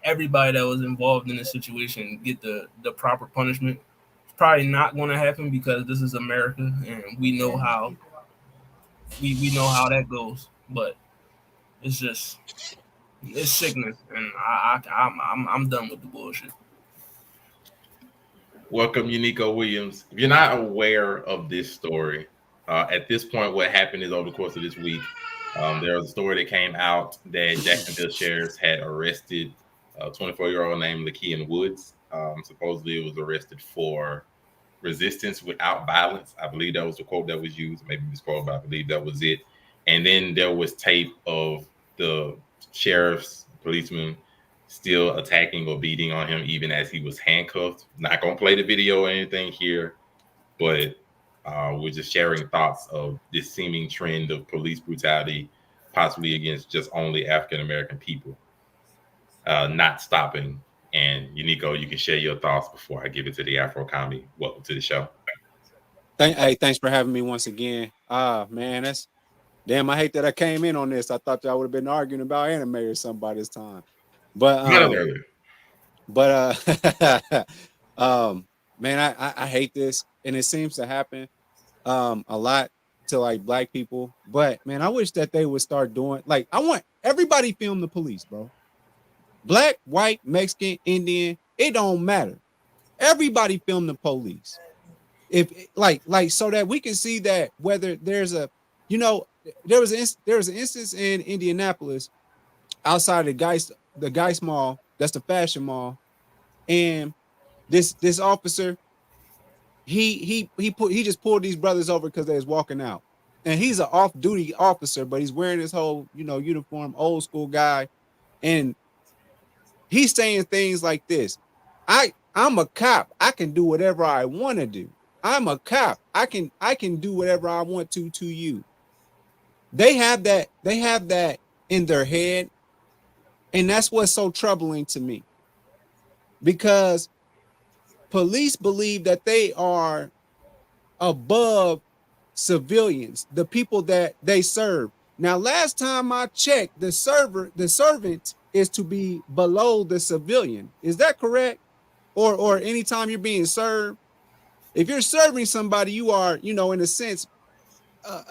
everybody that was involved in this situation get the proper punishment. It's probably not going to happen because this is America and we know how we know how that goes. But it's just, it's sickness, and I'm done with the bullshit. Welcome, Unico Williams. If you're not aware of this story, at this point, what happened is over the course of this week, there was a story that came out that Jacksonville sheriffs had arrested a 24-year-old named Lakeem Woods. Supposedly, it was arrested for resistance without violence. I believe that was the quote that was used. Maybe misquoted, but I believe that was it. And then there was tape of the sheriff's policeman still attacking or beating on him even as he was handcuffed. Not going to play the video or anything here, but we're just sharing thoughts of this seeming trend of police brutality, possibly against just only African-American people, not stopping And Unico, you can share your thoughts before I give it to the Afro Comedy. Welcome to the show. Hey, thanks for having me once again. Man, that's damn. I hate that I came in on this. I thought y'all would have been arguing about anime or something by this time. But man, I hate this, and it seems to happen a lot to like black people. But man, I wish that they would start doing like I want everybody film the police, bro. Black, white, Mexican, Indian, it don't matter. Everybody film the police. If like so that we can see that whether there's a, you know, there was an instance in Indianapolis outside of the Geist Mall, that's the fashion mall, and this officer he just pulled these brothers over because they was walking out, and he's an off-duty officer, but he's wearing his whole, you know, uniform, old school guy, and he's saying things like this: I'm a cop, I can do whatever I want to do. I'm a cop, I can do whatever I want to you. They have that in their head, and that's what's so troubling to me, because police believe that they are above civilians, the people that they serve. Now, last time I checked, the servant is to be below the civilian. Is that correct? Or anytime you're being served, if you're serving somebody, you are, you know, in a sense,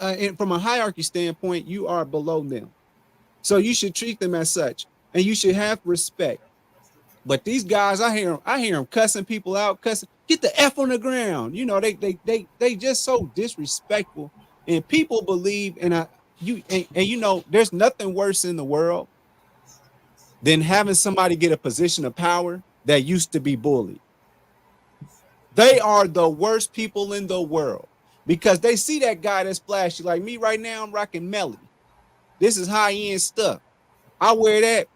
and from a hierarchy standpoint, you are below them. So you should treat them as such, and you should have respect. But these guys, I hear them cussing people out, get the F on the ground. You know, they just so disrespectful. And people believe, and you know, there's nothing worse in the world than having somebody get a position of power that used to be bullied. They are the worst people in the world, because they see that guy that's flashy. Like me right now, I'm rocking Melody. This is high-end stuff. I wear that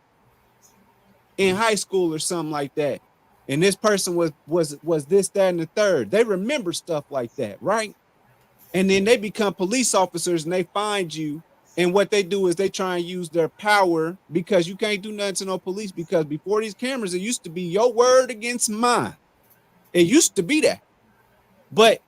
in high school or something like that. And this person was this, that, and the third. They remember stuff like that, right? And then they become police officers and they find you. And what they do is they try and use their power, because you can't do nothing to no police, because before these cameras, it used to be your word against mine. It used to be that. But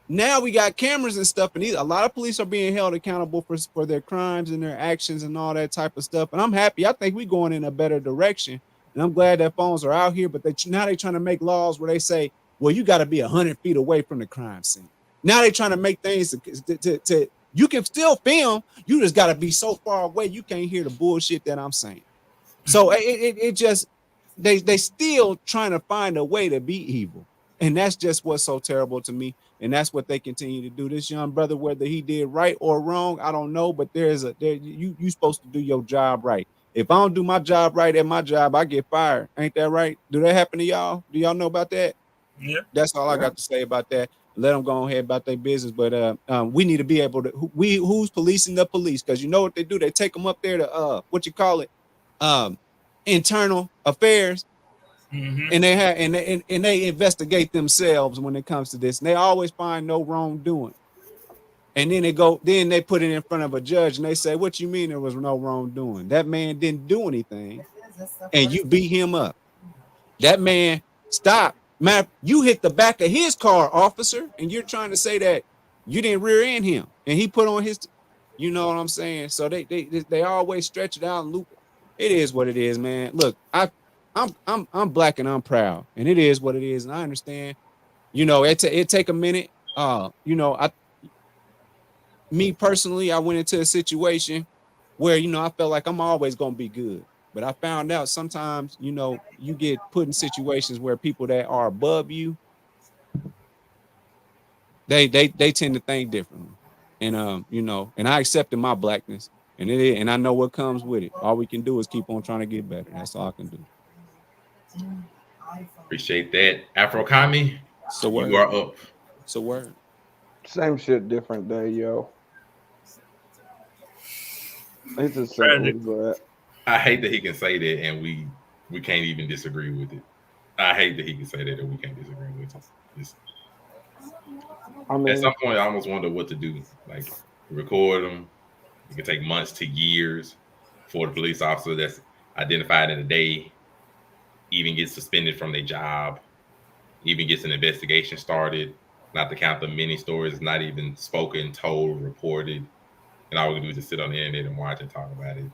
now we got cameras and stuff, and a lot of police are being held accountable for their crimes and their actions and all that type of stuff. And I'm happy. I think we're going in a better direction. And I'm glad that phones are out here, but now they're trying to make laws where they say, well, you got to be 100 feet away from the crime scene. Now they're trying to make things to you can still film. You just got to be so far away you can't hear the bullshit that I'm saying. So it just, they still trying to find a way to be evil. And that's just what's so terrible to me. And that's what they continue to do. This young brother, whether he did right or wrong, I don't know, but you supposed to do your job right. If I don't do my job right at my job, I get fired. Ain't that right? Do that happen to y'all? Do y'all know about that? Yeah. That's all I got to say about that. Let them go ahead about their business. But we need to be able to, who's policing the police? Because you know what they do? They take them up there to internal affairs. Mm-hmm. And they investigate themselves when it comes to this. And they always find no wrongdoing. And then they put it in front of a judge and they say, what you mean there was no wrongdoing? That man didn't do anything. And you beat him up. That man stopped. Man, you hit the back of his car, officer, and you're trying to say that you didn't rear end him. And he put on his, you know what I'm saying? So they always stretch it out and loop. It is what it is, man. Look, I'm black and I'm proud, and it is what it is, and I understand. You know, it take a minute. You know, me personally, I went into a situation where, you know, I felt like I'm always gonna be good, but I found out sometimes, you know, you get put in situations where people that are above you, they tend to think differently, and you know, and I accepted my blackness, and I know what comes with it. All we can do is keep on trying to get better. That's all I can do. Appreciate that. Afro Kami, so you are up. So word. Same shit, different day, yo. It's as simple as that. I hate that he can say that and we can't even disagree with it. I hate that he can say that and we can't disagree with it. I mean, at some point, I almost wonder what to do. Like, record them. It can take months to years for the police officer that's identified in a day. even get suspended from their job, even gets an investigation started. Not to count the many stories not even spoken, told, reported, and all we do is just sit on the internet and watch and talk about it.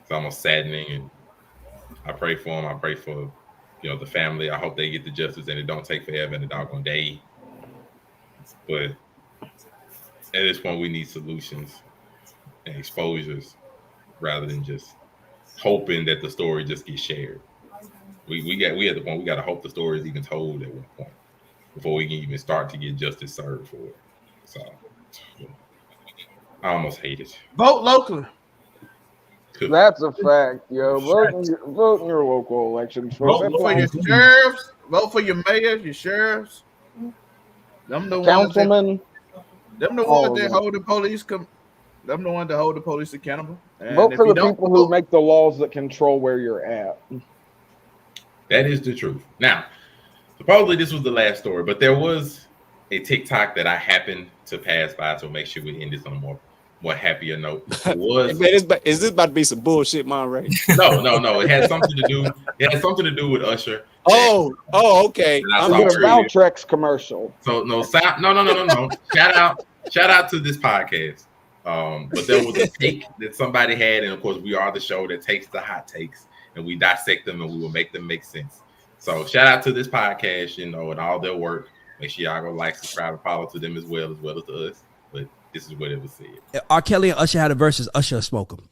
It's almost saddening, and I pray for them. I pray for, the family. I hope they get the justice and it don't take forever and a doggone day. But at this point, we need solutions and exposures rather than just hoping that the story just gets shared. We at the point we got to hope the story is even told at one point before we can even start to get justice served for it. So I almost hate it. Vote locally. That's a fact, yo. Vote in your local elections. Vote for your sheriffs. Vote for your mayors, your sheriffs. Them the councilmen. Them the ones that hold the police. Them the ones that hold the police accountable. And vote for the people who make the laws that control where you're at. That is the truth. Now, supposedly this was the last story, but there was a TikTok that I happened to pass by, so make sure we end this on a more happier note. Is this about to be some bullshit, Monterey? No. It had something to do. It had something to do with Usher. Oh, okay. I'm doing a Valtrex commercial. So no. Shout out to this podcast. But there was a take that somebody had, and of course, we are the show that takes the hot takes and we dissect them and we will make them make sense. So shout out to this podcast, and all their work. Make sure y'all go like, subscribe, and follow to them as well as to us. But this is what it was said. R. Kelly and Usher had a versus. Usher smoke him.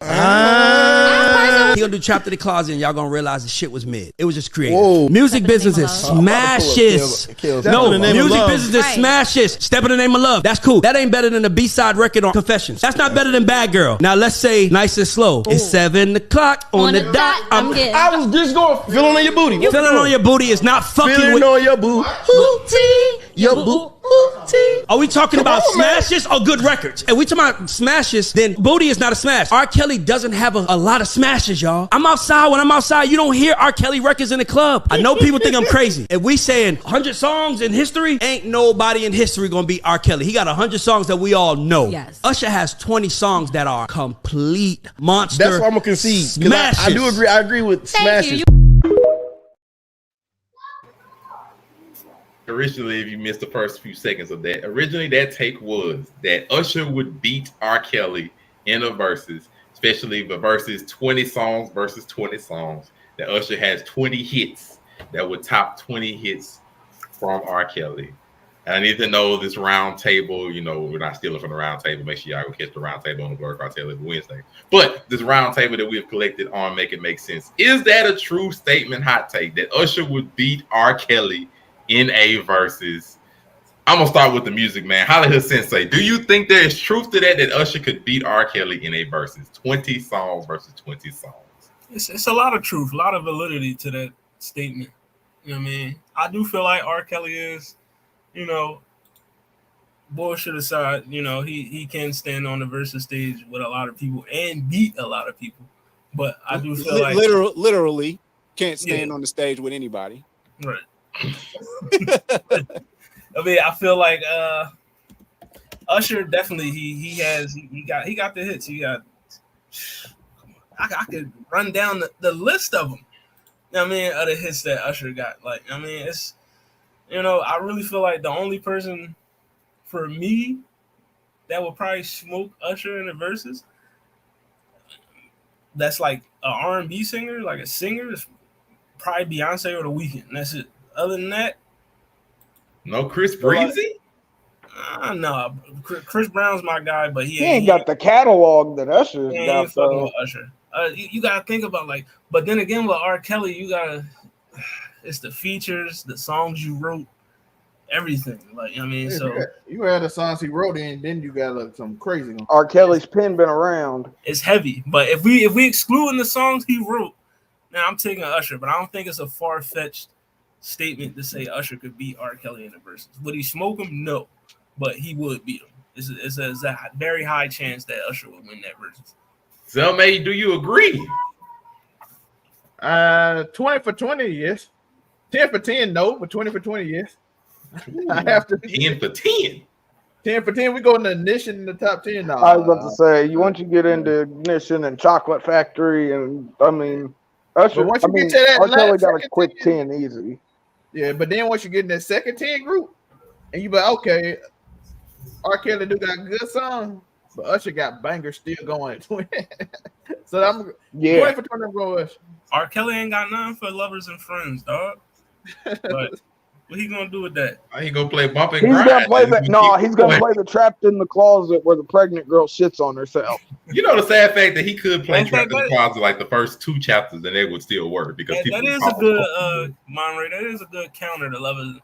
He gonna do Trapped in the Closet, and y'all gonna realize the shit was mid. It was just creative. Whoa. Music business is smashes. No, music business is smashes. Step in the Name of Love. That's cool. That ain't better than the B-side record on Confessions. That's not better than Bad Girl. Now let's say Nice and Slow. It's 7 o'clock on the dot. I was just going feeling on your booty. Feeling on your booty is not fucking feeling with on your booty. Your booty. Are we talking about smashes or good records? If we talking about smashes, then Booty is not a smash. R. Kelly doesn't have a lot of smashes, y'all. I'm outside. When I'm outside, you don't hear R. Kelly records in the club. I know people think I'm crazy. If we saying 100 songs in history, ain't nobody in history gonna beat R. Kelly. He got 100 songs that we all know. Yes. Usher has 20 songs that are complete monster. That's what I'm gonna concede. Because I do agree. I agree with smashes. Originally, if you missed the first few seconds of that, that take was that Usher would beat R. Kelly in a verses, especially the verses 20 songs versus 20 songs. That Usher has 20 hits that would top 20 hits from R. Kelly. And I need to know this round table, we're not stealing from the round table. Make sure y'all go catch the round table on the Blur Cartel every Wednesday. But this round table that we have collected on Make It Make Sense, is that a true statement, hot take, that Usher would beat R. Kelly in a versus? I'm gonna start with the music, man. Hollywood Sensei, do you think there is truth to that Usher could beat R. Kelly in a versus? 20 songs versus 20 songs. It's a lot of truth, a lot of validity to that statement. You know what I mean? I do feel like R. Kelly is, bullshit aside, he can stand on the versus stage with a lot of people and beat a lot of people. But I do feel like literally can't stand on the stage with anybody. Right. I mean, I feel like Usher definitely he got the hits. I could run down the list of them. You know what I mean, of the hits that Usher got. Like, I mean, it's I really feel like the only person for me that would probably smoke Usher in the verses, that's like an R&B singer, like a singer, is probably Beyonce or The Weeknd. That's it. Other than that, no Chris Breezy? No, Chris Brown's my guy, but he ain't got the catalog that Usher's got. Fucking with Usher. You gotta think about but then again with R. Kelly, it's the features, the songs you wrote, everything. So you had the songs he wrote in, then you got some crazy ones. R. Kelly's pen been around. It's heavy, but if we excluding the songs he wrote, now I'm taking Usher, but I don't think it's a far-fetched statement to say Usher could beat R. Kelly in the verses. Would he smoke him? No, but he would beat him. It's a very high chance that Usher would win that verses. Zelmay, do you agree? 20 for 20, yes. 10 for 10, no, but 20 for 20, yes. I have to 10 for 10. 10 for 10. We go in the Ignition in the top 10 now. I was about to say, once you get into Ignition and Chocolate Factory, and I mean, Usher, once I you mean, get to that R. Kelly last got a second quick 10, 10 easy. yeah, but then once you get in that second 10 group, and you be like, okay, R. Kelly do got good songs, but Usher got bangers still going. So I'm 20 for 20 go Usher. R. Kelly ain't got nothing for lovers and friends, dog. But what he gonna do with that? He gonna play bump and He's grind. gonna play that. No, he's gonna play the Trapped in the Closet where the pregnant girl shits on herself. You know the sad fact that he could play Trapped in the Closet like the first 2 chapters and it would still work because that is a good Monterey. That is a good counter to lovers.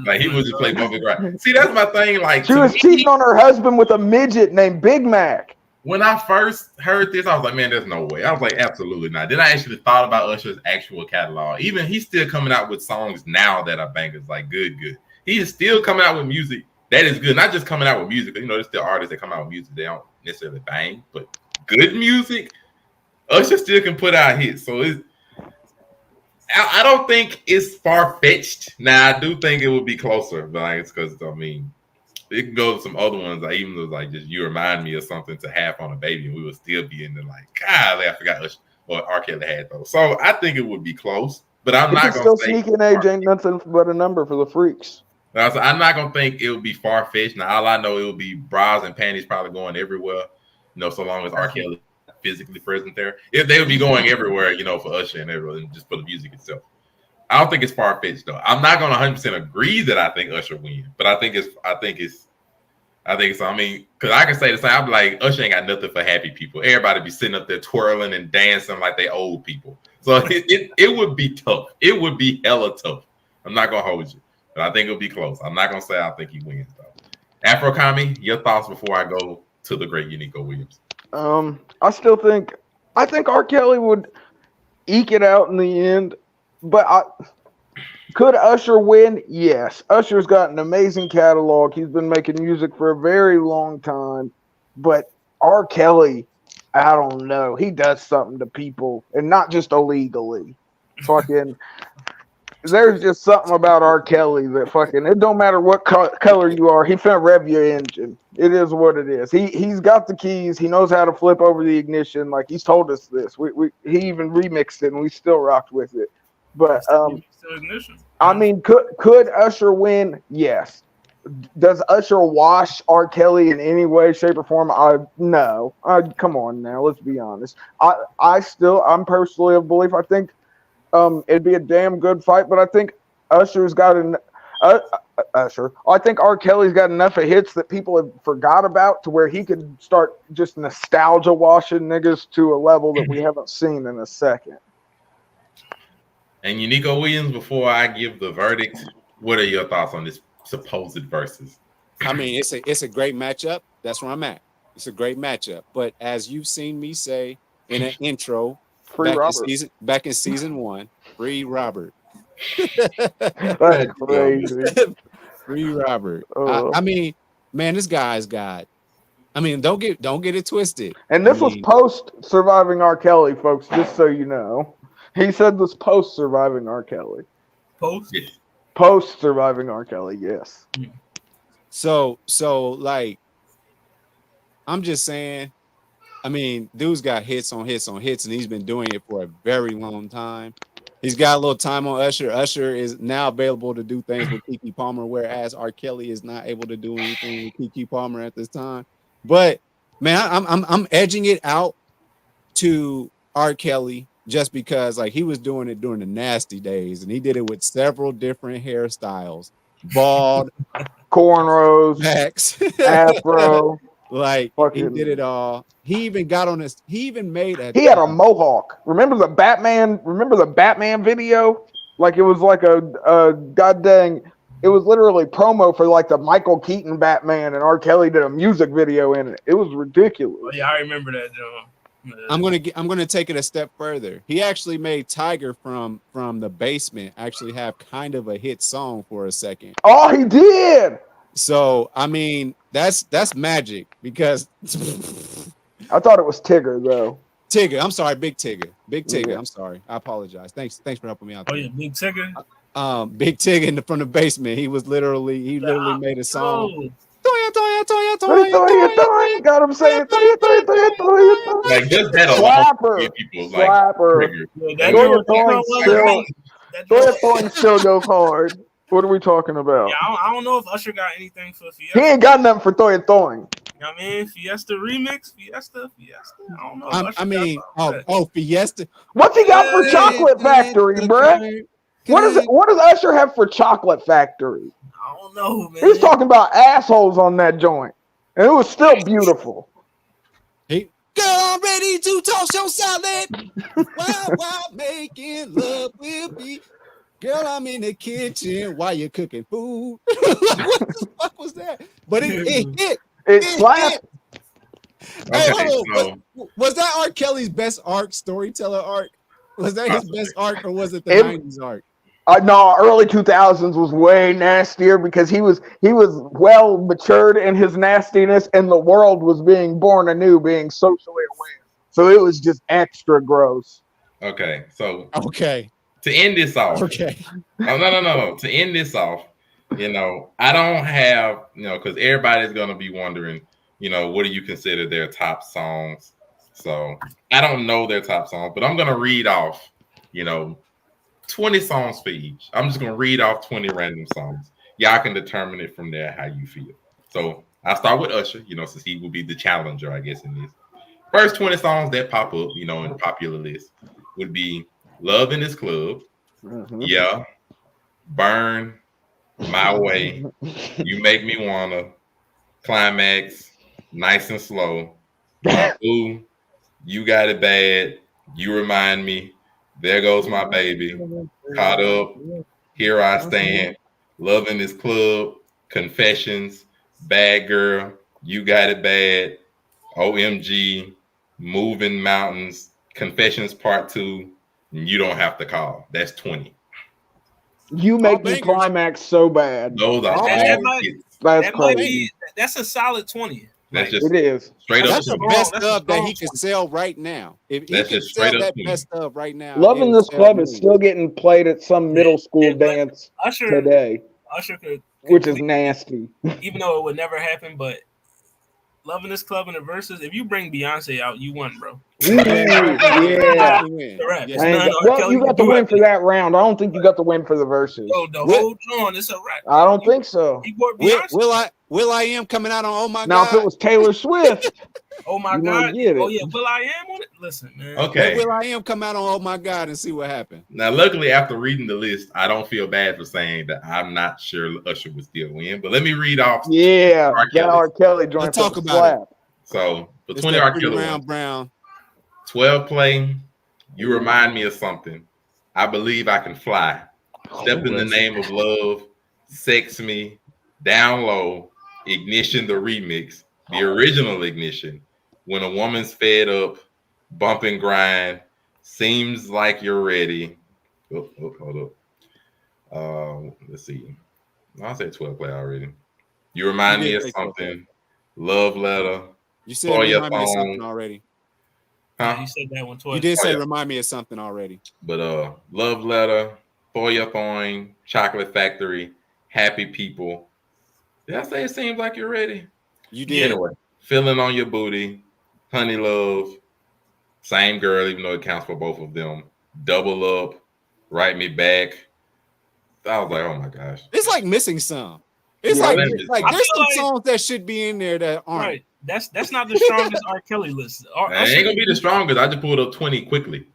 Like he would just play bump and grind. See, that's my thing. Like she was cheating on her husband with a midget named Big Mac. When I first heard this, I was like, man, there's no way. I was like, absolutely not. Then I actually thought about Usher's actual catalog. Even he's still coming out with songs now that are bangers, like good. He is still coming out with music that is good. Not just coming out with music. You know, there's still artists that come out with music. They don't necessarily bang, but good music. Usher still can put out hits. So I don't think it's far-fetched. Now, I do think it would be closer, but like, it's because, I mean, it can go to some other ones. Like even though like just you remind me of something to Half on a Baby, and we would still be in the like, golly, I forgot what R. Kelly had though. So I think it would be close, but I'm not gonna still say sneaking age ain't nothing but a number for the freaks. I'm not gonna think it would be far fetched. Now all I know it would be bras and panties probably going everywhere. You know, so long as R. Kelly physically present there, if they would be going everywhere, you know, for Usher and everyone, just for the music itself. I don't think it's far fetched though. I'm not gonna 100% agree that I think Usher win, but I think it's. I mean, because I can say the same. I'm like, Usher ain't got nothing for happy people. Everybody be sitting up there twirling and dancing like they old people. So it would be tough. It would be hella tough. I'm not gonna hold you, but I think it'll be close. I'm not gonna say I think he wins though. Afro Kami, your thoughts before I go to the great Unico Williams. I think R. Kelly would eke it out in the end, but could Usher win? Yes. Usher's got an amazing catalog. He's been making music for a very long time. But R. Kelly, I don't know. He does something to people, and not just illegally. Fucking, there's just something about R. Kelly that fucking, it don't matter what color you are. He finna rev your engine. It is what it is. He's got the keys. He knows how to flip over the ignition. Like he's told us this. He even remixed it, and we still rocked with it. But I mean, could Usher win? Yes. Does Usher wash R. Kelly in any way, shape, or form? No. Come on now, let's be honest. I'm personally of belief. I think it'd be a damn good fight, but I think Usher's got I think R. Kelly's got enough of hits that people have forgot about to where he could start just nostalgia washing niggas to a level that we haven't seen in a second. And Unico Williams, before I give the verdict, what are your thoughts on this supposed versus? I mean, it's a great matchup. That's where I'm at. It's a great matchup. But as you've seen me say in an intro, back in season 1, free Robert. That's crazy. Free Robert. I mean, man, this guy's got. I mean, don't get it twisted. And this was post surviving R. Kelly, folks. Just so you know. He said this post surviving R. Kelly. Post surviving R. Kelly, yes. So like, I'm just saying, I mean, dude's got hits on hits on hits, and he's been doing it for a very long time. He's got a little time on Usher. Usher is now available to do things with Keke Palmer, whereas R. Kelly is not able to do anything with Keke Palmer at this time. But man, I'm edging it out to R. Kelly. Just because like he was doing it during the nasty days, and he did it with several different hairstyles, bald, cornrows, backs, afro, like he did it all. He even got on his. He even made a. He had a mohawk. Remember the Batman video? Like it was like a god dang. It was literally promo for like the Michael Keaton Batman, and R. Kelly did a music video in it. It was ridiculous. Oh, yeah, I remember that, John. I'm gonna take it a step further. He actually made Tiger from the Basement actually have kind of a hit song for a second. Oh, he did. So I mean, that's magic because I thought it was Tigger though. Tigger, I'm sorry, Big Tigger. Yeah. I'm sorry. I apologize. Thanks for helping me out. Oh yeah, Big Tigger. Big Tigger from the Basement. He literally made a song. Got him saying like just that slapper. People Slapper. Toya Thorne still goes hard. What are we talking about? Yeah, I don't know if Usher got anything for Fiesta. He ain't got nothing for Toya Thorne. You know what I mean? Fiesta remix, Fiesta. I don't know. Fiesta. What's he got for Chocolate Factory, bruh? What does Usher have for Chocolate Factory? I don't know, man. He's talking about assholes on that joint. And it was still beautiful. Girl, I'm ready to toss your salad while making love with me. Girl, I'm in the kitchen while you're cooking food. What the fuck was that? But it hit. It slapped. Hey, hold on. Was that R. Kelly's best arc, storyteller arc? Was that his best arc, or was it the 90s arc? No, early 2000s was way nastier because he was well matured in his nastiness, and the world was being born anew, being socially aware. So it was just extra gross. Okay, so to end this off. Okay. No. To end this off, I don't have, because everybody's gonna be wondering, what do you consider their top songs? So I don't know their top songs, but I'm gonna read off, 20 songs for each. I'm just gonna read off 20 random songs. Y'all can determine it from there how you feel. So I'll start with Usher, since he will be the challenger, I guess, in this. First 20 songs that pop up, in the popular list would be Love in This Club, Yeah, Burn, My Way, You Make Me Wanna, Climax, Nice and Slow, Ooh, You Got It Bad, You Remind Me, There Goes My Baby, Caught Up, Here I Stand, Love in This Club, Confessions, Bad Girl, You Got It Bad, OMG, Moving Mountains, Confessions Part 2, You Don't Have to Call. That's 20. You Make Me Climax so bad. Those are that's a solid 20. That's just it is straight up. That's the best of that he can sell right now. If he can sell that best of right now, Love in This Club is still getting played at some middle school dance today. Usher could, which is nasty. Even though it would never happen, but Love in This Club in the verses, if you bring Beyonce out, you won, bro. Yeah. Well, you got the win for that round. I don't think you got the win for the verses. Hold on, it's a wrap. I don't think so. Will I Am coming out on Oh My God? Now, if it was Taylor Swift, Oh My God. Oh yeah, Will I Am on it? Listen, man. Okay. Will I Am come out on Oh My God and see what happened? Now, luckily, after reading the list, I don't feel bad for saying that I'm not sure Usher would still win. But let me read off. Yeah, R. Kelly joint. Let's talk about it. So for 20 R. Kelly, Brown. 12 Play, You Remind Me of Something, I Believe I Can Fly, Step in the Name of Love, Sex Me, Down Low, Ignition the Remix, the original Ignition, When a Woman's Fed Up, Bump and Grind, Seems Like You're Ready. Hold up. Let's see. I said 12 Play already. You Remind Me of Something, Love Letter. You said Remind Me of Something already. Huh? You said that one twice. You did say Remind Me of Something already. But Love Letter, For Your Thorn, Chocolate Factory, Happy People. Did I say It Seems Like You're Ready? You did. Anyway, Feeling on Your Booty, Honey Love, Same Girl, even though it counts for both of them. Double Up, Write Me Back. I was like, oh my gosh. It's like missing some. It's like there's some songs that should be in there that aren't. Right. That's not the strongest R. Kelly list. It ain't gonna be the strongest. I just pulled up 20 quickly.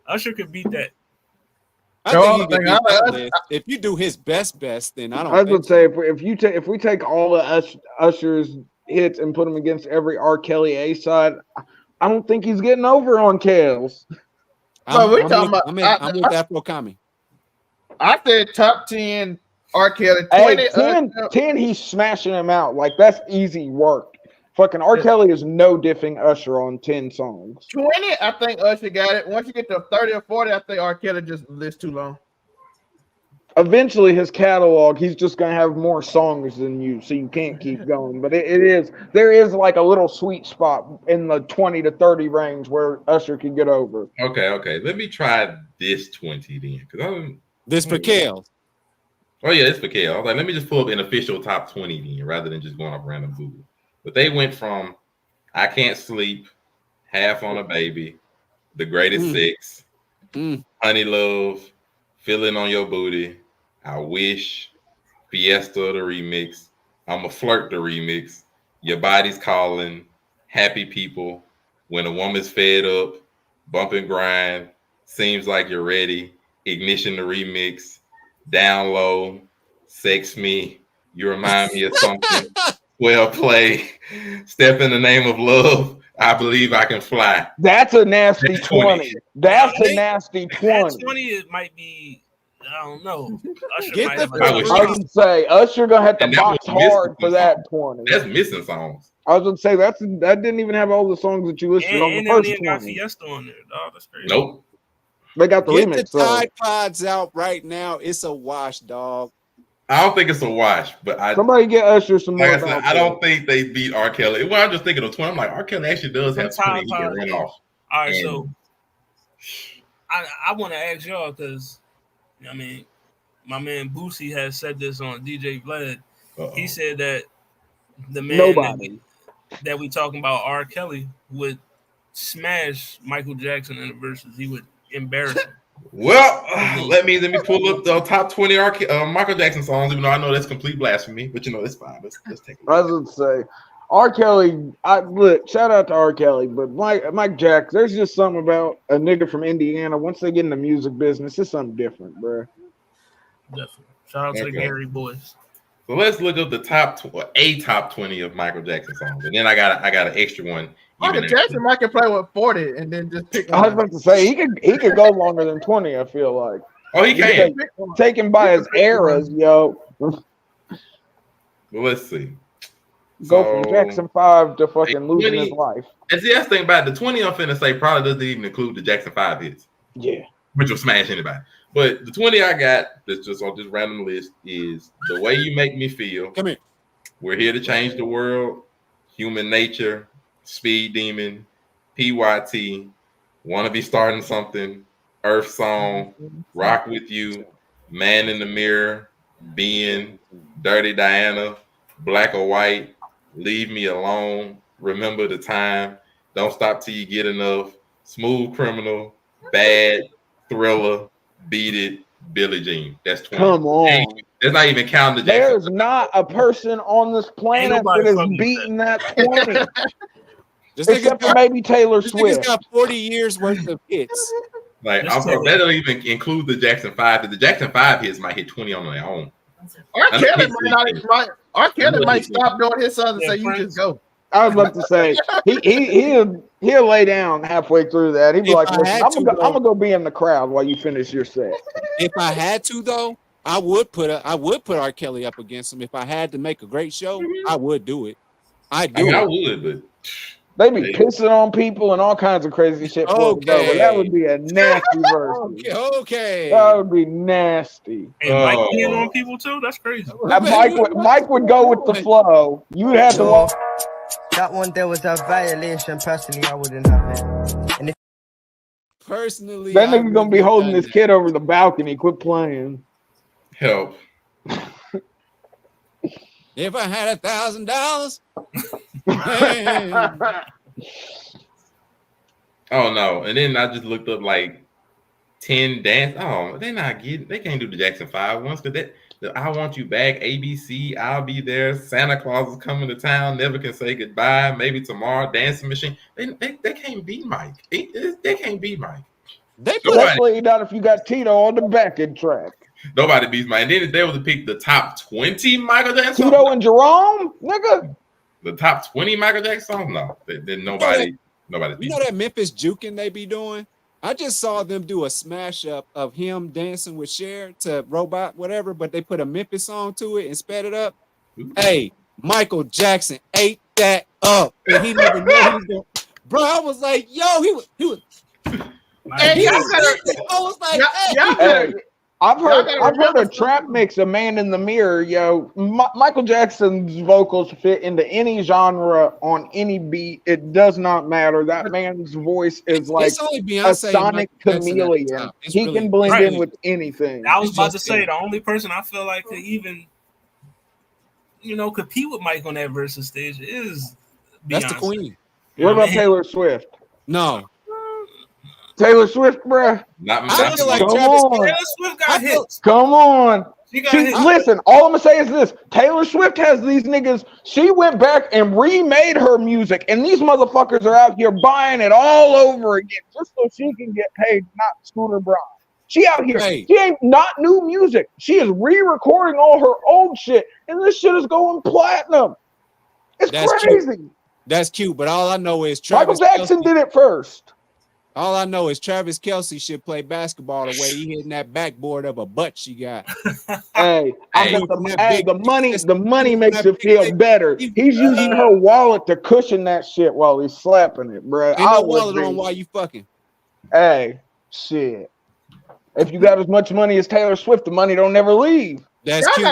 Usher could beat that. If you do his best, then I don't. I would say if we take all the Usher's hits and put them against every R. Kelly A side, I don't think he's getting over on Kales. I'm with Afro Kami. I said top 10 R. Kelly. 20, 10, he's smashing him out. Like, that's easy work. Fucking R. Kelly is no diffing Usher on 10 songs. 20, I think Usher got it. Once you get to 30 or 40, I think R. Kelly just lists too long. Eventually, his catalog, he's just going to have more songs than you, so you can't keep going. But there is like a little sweet spot in the 20 to 30 range where Usher can get over. Okay. Let me try this 20 then. This for Kale. Oh yeah, it's for Kel. I was like, let me just pull up an official top 20 then, rather than just going off random Google. But they went from I Can't Sleep, Half on a Baby, The Greatest Six, Honey Love, Feeling on Your Booty, I Wish, Fiesta the remix, I'm a Flirt the remix, Your Body's Calling, Happy People, When a Woman's Fed Up, Bump and Grind, Seems Like You're Ready, Ignition the remix, Down Low, Sex Me, You Remind Me of Something, Well Play, Step in the Name of Love, I Believe I Can Fly. That's a nasty 20. That's a nasty 20. That 20, it might be, I don't know. I would say Usher gonna have to box hard for that 20. That's missing songs. I was gonna say that didn't even have all the songs that you listed on the first 20. Got Fiesta on there, dog. That's crazy. Nope. They got the Get remix. the Tide Pods out right now. It's a wash, dog. I don't think it's a wash, but somebody get Usher some more. Like I said, I don't think they beat R. Kelly. Well, I'm just thinking of 20. I'm like, R. Kelly actually does have 20 he can run off. All right, so I want to ask y'all because I mean, my man Boosie has said this on DJ Vlad. He said that the man that we talking about, R. Kelly, would smash Michael Jackson in the verses. He would embarrass him. Well, let me pull up the top 20 Michael Jackson songs, even though I know that's complete blasphemy, but it's fine. Let's take it. I was gonna say R. Kelly, look, shout out to R. Kelly, but Mike Jackson, there's just something about a nigga from Indiana. Once they get in the music business, it's something different, bro. Definitely. Shout out to the Gary boys. So let's look up the top 20 of Michael Jackson songs, and then I got an extra one. Michael Jackson might can play with 40 and then just pick. I was about to say he could go longer than 20. I feel like. Oh, he can. Taken by his eras, yo. Well, let's see. Go from Jackson 5 to fucking losing his life. And see, that's the thing about it. The 20 I'm finna say probably doesn't even include the Jackson 5 hits. Yeah. Which will smash anybody. But the 20 I got that's just on this random list is The Way You Make Me Feel. Come here. We're Here to Change the World. Human Nature. Speed Demon. PYT. Wanna Be Starting Something. Earth Song. Rock With You. Man in the Mirror. Being. Dirty Diana. Black or White. Leave Me Alone. Remember the Time. Don't Stop Till You Get Enough. Smooth Criminal. Bad. Thriller. Beat It. Billie Jean. That's 20. Come on. That's not even counting the Jackson. Jackson. There's not a person on this planet that is beating that 20. Except for maybe Taylor Swift. He's got 40 years worth of hits. Like that don't even include the Jackson 5. The Jackson 5 hits might hit 20 on their own. R. Kelly might stop doing his song and say, "You just go." I was about to say he'll lay down halfway through that. He'd be like, "I'm gonna go be in the crowd while you finish your set." If I had to, though, I would put R. Kelly up against him. If I had to make a great show, I would do it. I would, but they be pissing on people and all kinds of crazy shit. Okay, that would be a nasty verse. Okay, that would be nasty. And Mike being on people too. That's crazy. Mike would go with the flow. You would have to walk. That one there was a violation. Personally, I wouldn't have it. And personally, that nigga gonna be holding his kid over the balcony. Quit playing. Help. If I had $1,000. Oh no! And then I just looked up like 10 dance. Oh, they can't do the Jackson 5 ones because that I Want You Back, ABC, I'll Be There, Santa Claus Is Coming to Town, Never Can Say Goodbye, Maybe Tomorrow, Dancing Machine. They can't beat Mike. They can't beat Mike. Especially not if you got Tito on the backing track. Nobody beats Mike. And then if they were to pick the top 20 Michael Jackson Tito and Jerome, nigga. The top 20 Michael Jackson songs? No. Then nobody beats. You know that Memphis juking they be doing? I just saw them do a smash up of him dancing with Cher to Robot, whatever, but they put a Memphis song to it and sped it up. Ooh. Hey, Michael Jackson ate that up. And he didn't even know he was doing. Bro, I was like, yo, he was. Hey, I was like, hey. I've heard a trap mix, a man in the mirror, yo. Michael Jackson's vocals fit into any genre on any beat. It does not matter. That man's voice is like a sonic chameleon. He can blend in with anything. I was about to say the only person I feel like could even, compete with Mike on that versus stage is Beyonce. That's the queen. What about Taylor Swift? No. Taylor Swift, bruh. I feel like Taylor Swift got hits. Come on. Listen, all I'm gonna say is this: Taylor Swift has these niggas. She went back and remade her music, and these motherfuckers are out here buying it all over again just so she can get paid. Not Scooter Braun. She out here. Hey. She ain't not new music. She is re-recording all her old shit, and this shit is going platinum. That's crazy. Cute. That's cute, but all I know is Michael Jackson did it first. All I know is Travis Kelce should play basketball the way he hitting that backboard of a butt she got. The money makes it feel better. He's using her wallet to cushion that shit while he's slapping it, bro. Ain't no wallet on while you fucking. Hey, shit. If you got as much money as Taylor Swift, the money don't never leave. That's cute.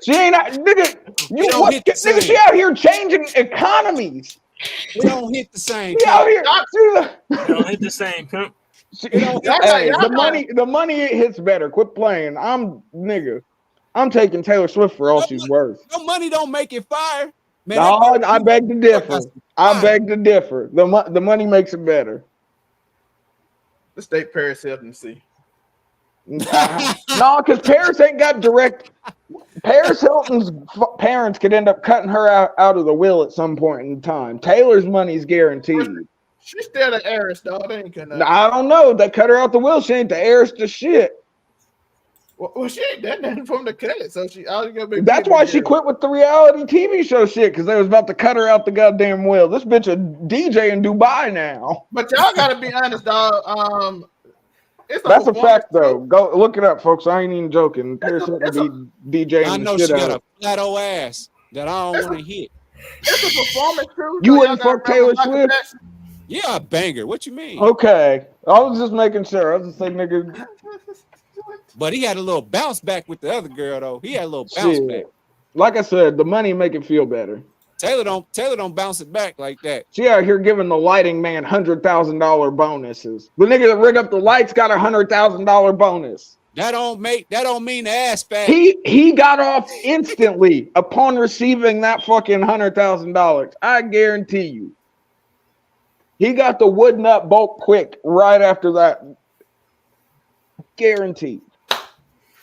She ain't not, nigga. Nigga, she out here changing economies. We don't hit the same. She out here. Don't hit the same, pimp. The money hits better. Quit playing. I'm taking Taylor Swift for all she's worth. No money don't make it fire. Man, no, I beg to differ. The money makes it better. Let's take Paris Hilton and see. No, because Paris ain't got direct. Paris Hilton's parents could end up cutting her out of the will at some point in time. Taylor's money's guaranteed. She's still the heiress, dog. They ain't gonna. I don't know. They cut her out the will. She ain't the heiress to shit. Well, she ain't that nothing from the cut, so she. That's why she quit with the reality TV show shit, because they was about to cut her out the goddamn will. This bitch a DJ in Dubai now. But y'all gotta be honest, dog. That's a fact, though. Go look it up, folks. I ain't even joking. Paris Hilton be DJing. I know she got a flat old ass that I don't want to hit. It's a performance too. You wouldn't fuck Taylor Swift? Yeah, a banger. What you mean? Okay, I was just making sure. I was just saying, nigga. But he had a little bounce back with the other girl, though. He had a little bounce back. Like I said, the money make it feel better. Taylor don't bounce it back like that. She out here giving the lighting man $100,000 bonuses. The nigga that rig up the lights got $100,000 bonus. That don't mean the ass fat. He got off instantly upon receiving that fucking $100,000. I guarantee you. He got the wood nut bulk quick right after that. Guaranteed.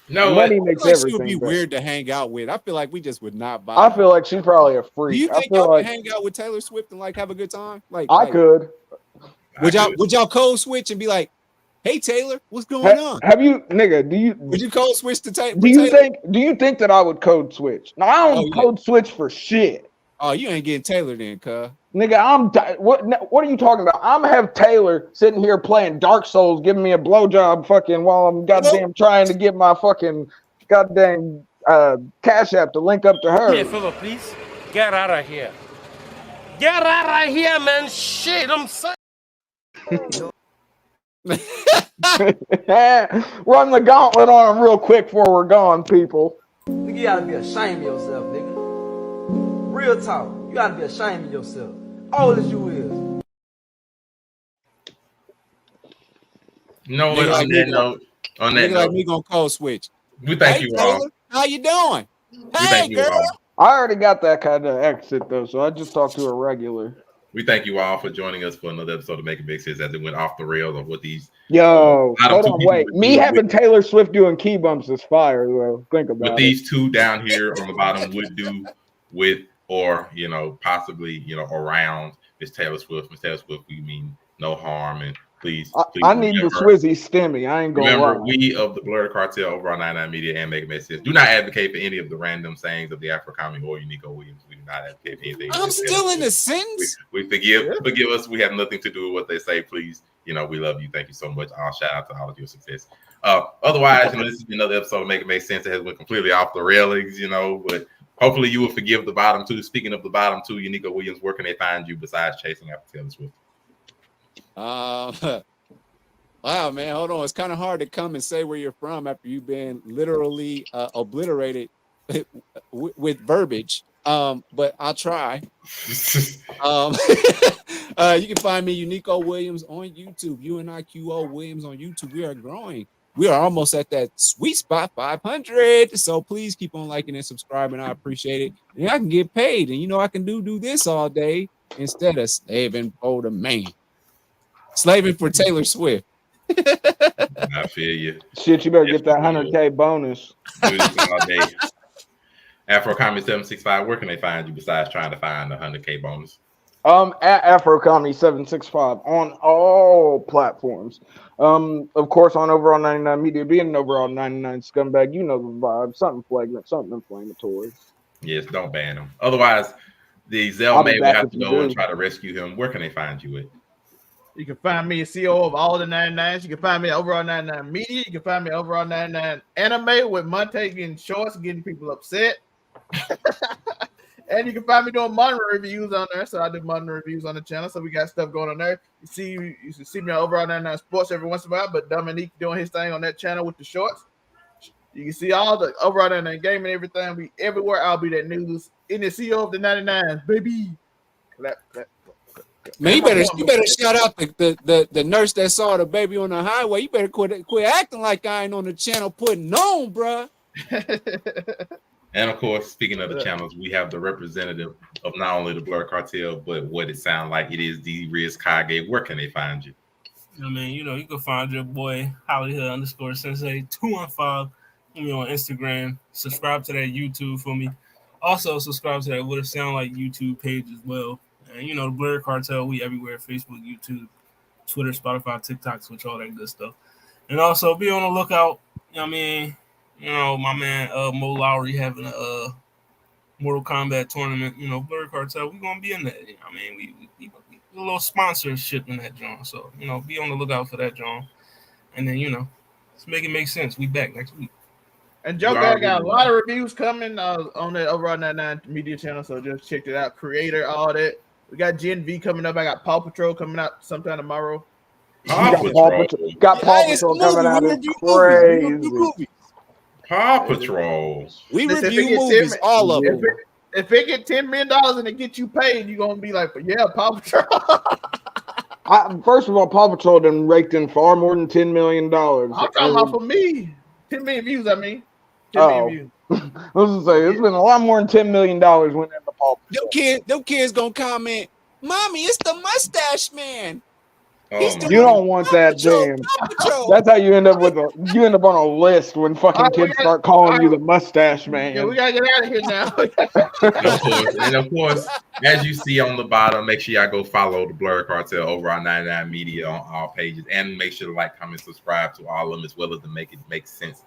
No, money makes everything. She would be better. Weird to hang out with. I feel like we just would not buy. I feel like she's probably a freak. Do you think y'all could hang out with Taylor Swift and like have a good time? I could. Would y'all code switch and be like, "Hey Taylor, what's going on?" Have you, nigga? Would you code switch to Taylor? Do you think that I would code switch? No, I don't code switch for shit. Oh, you ain't getting Taylor then, cuz. Nigga, what are you talking about? I'm gonna have Taylor sitting here playing Dark Souls, giving me a blowjob fucking while I'm goddamn trying to get my fucking goddamn Cash App to link up to her. Hey, fella, please. Get out of here. Get out of here, man. Shit, I'm saying. Run the gauntlet on him real quick before we're gone, people. Nigga, you gotta be ashamed of yourself, nigga. Real talk. You gotta be ashamed of yourself. How old is you is? No, on that note, like me gonna code switch. We thank you Taylor, all. how you doing? Hey, girl. I already got that kind of exit though, so I just talked to a regular. We thank you all for joining us for another episode of Making Big Sense as it went off the rails of what these. Yo, hold on, wait. Me having Taylor Swift doing key bumps is fire, though. Think about it. What these two down here on the bottom would do with, or possibly around Miss Taylor Swift. Miss Taylor Swift, we mean no harm, and please I need the Swizzy stimmy. I ain't gonna lie. We of the Blurred Cartel over on 99 Media and Making Big Sense do not advocate for any of the random sayings of the Afro-Comic or Unico Williams. We do not advocate for anything. I'm still in the sentence. We forgive us. We have nothing to do with what they say. Please, we love you. Thank you so much. I'll shout out to all of your success. Otherwise, this has been another episode of Make It Make Sense. It has went completely off the railings, but hopefully you will forgive the bottom two. Speaking of the bottom two, Unico Williams, where can they find you besides chasing after Taylor Swift? Wow, man, hold on. It's kind of hard to come and say where you're from after you've been literally obliterated with verbiage. But I'll try. You can find me, Unico Williams, on YouTube. UNIQO Williams on YouTube. We are growing. We are almost at that sweet spot, 500. So please keep on liking and subscribing. I appreciate it. And I can get paid. And I can do this all day instead of slaving for the man. Slaving for Taylor Swift. I feel you. Shit, you better get that 100K bonus. Do this all day. Afro Comedy 765, where can they find you besides trying to find the 100K bonus? At Afro Comedy 765 on all platforms. Of course, on Overall 99 Media, being an Overall 99 scumbag, you know the vibe. Something flagrant, something inflammatory. Yes, don't ban him. Otherwise, the Zell may have to go and try to rescue him. Where can they find you at? You can find me a CEO of all the 99s. You can find me at Overall 99 Media. You can find me at Overall 99 Anime with Monte getting shorts, getting people upset. And you can find me doing manga reviews on there. So I do manga reviews on the channel. So we got stuff going on there. You can see me on Overall 99 Sports every once in a while, but Dominique doing his thing on that channel with the shorts. You can see all the Overall 99 game and everything. We everywhere. I'll be that news in the CEO of the 99s, baby. Man, you better shout out the nurse that saw the baby on the highway. You better quit acting like I ain't on the channel putting on, bruh. And of course, speaking of the channels, we have the representative of not only the Blur Cartel, but what it sounds like it is the Riz Kage. Where can they find you? I mean, you can find your boy Hollywood _Sensei 215 on Instagram. Subscribe to that YouTube for me. Also, subscribe to that What It Sound Like YouTube page as well. And the Blur Cartel, we everywhere: Facebook, YouTube, Twitter, Spotify, TikTok, Twitch, all that good stuff. And also be on the lookout. My man Mo Lowry having a Mortal Kombat tournament. Blur Cartel, we gonna be in that. We a little sponsorship in that, John. So be on the lookout for that, John. And then let's make it make sense. We back next week. And Joe got a lot of reviews coming on the Overall 99 Media channel. So just check it out. Creator, all that. We got Gen V coming up. I got Paw Patrol coming out sometime tomorrow. Got Paw Patrol coming out. It's crazy. Paw Patrol. We review movies, all of them. If it get $10 million and it get you paid, you're gonna be like, yeah, Paw Patrol. First of all, Paw Patrol done raked in far more than $10 million. I'm talking about for me. 10 million views, I mean. 10 million views. I was gonna say it's been a lot more than $10 million went into Paw Patrol. Them kids gonna comment, "Mommy, it's the mustache man." You don't want that, James. That's how you end up on a list when fucking kids start calling you the mustache man. Yeah, we gotta get out of here now. and of course, as you see on the bottom, make sure y'all go follow the Blur Cartel over on 99 Media on all pages, and make sure to like, comment, subscribe to all of them, as well as to Make It Make Sense,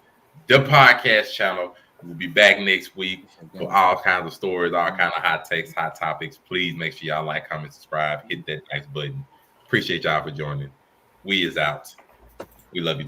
the podcast channel. We'll be back next week for all kinds of stories, all kinds of hot takes, hot topics. Please make sure y'all like, comment, subscribe, hit that nice button. Appreciate y'all for joining. We is out. We love you.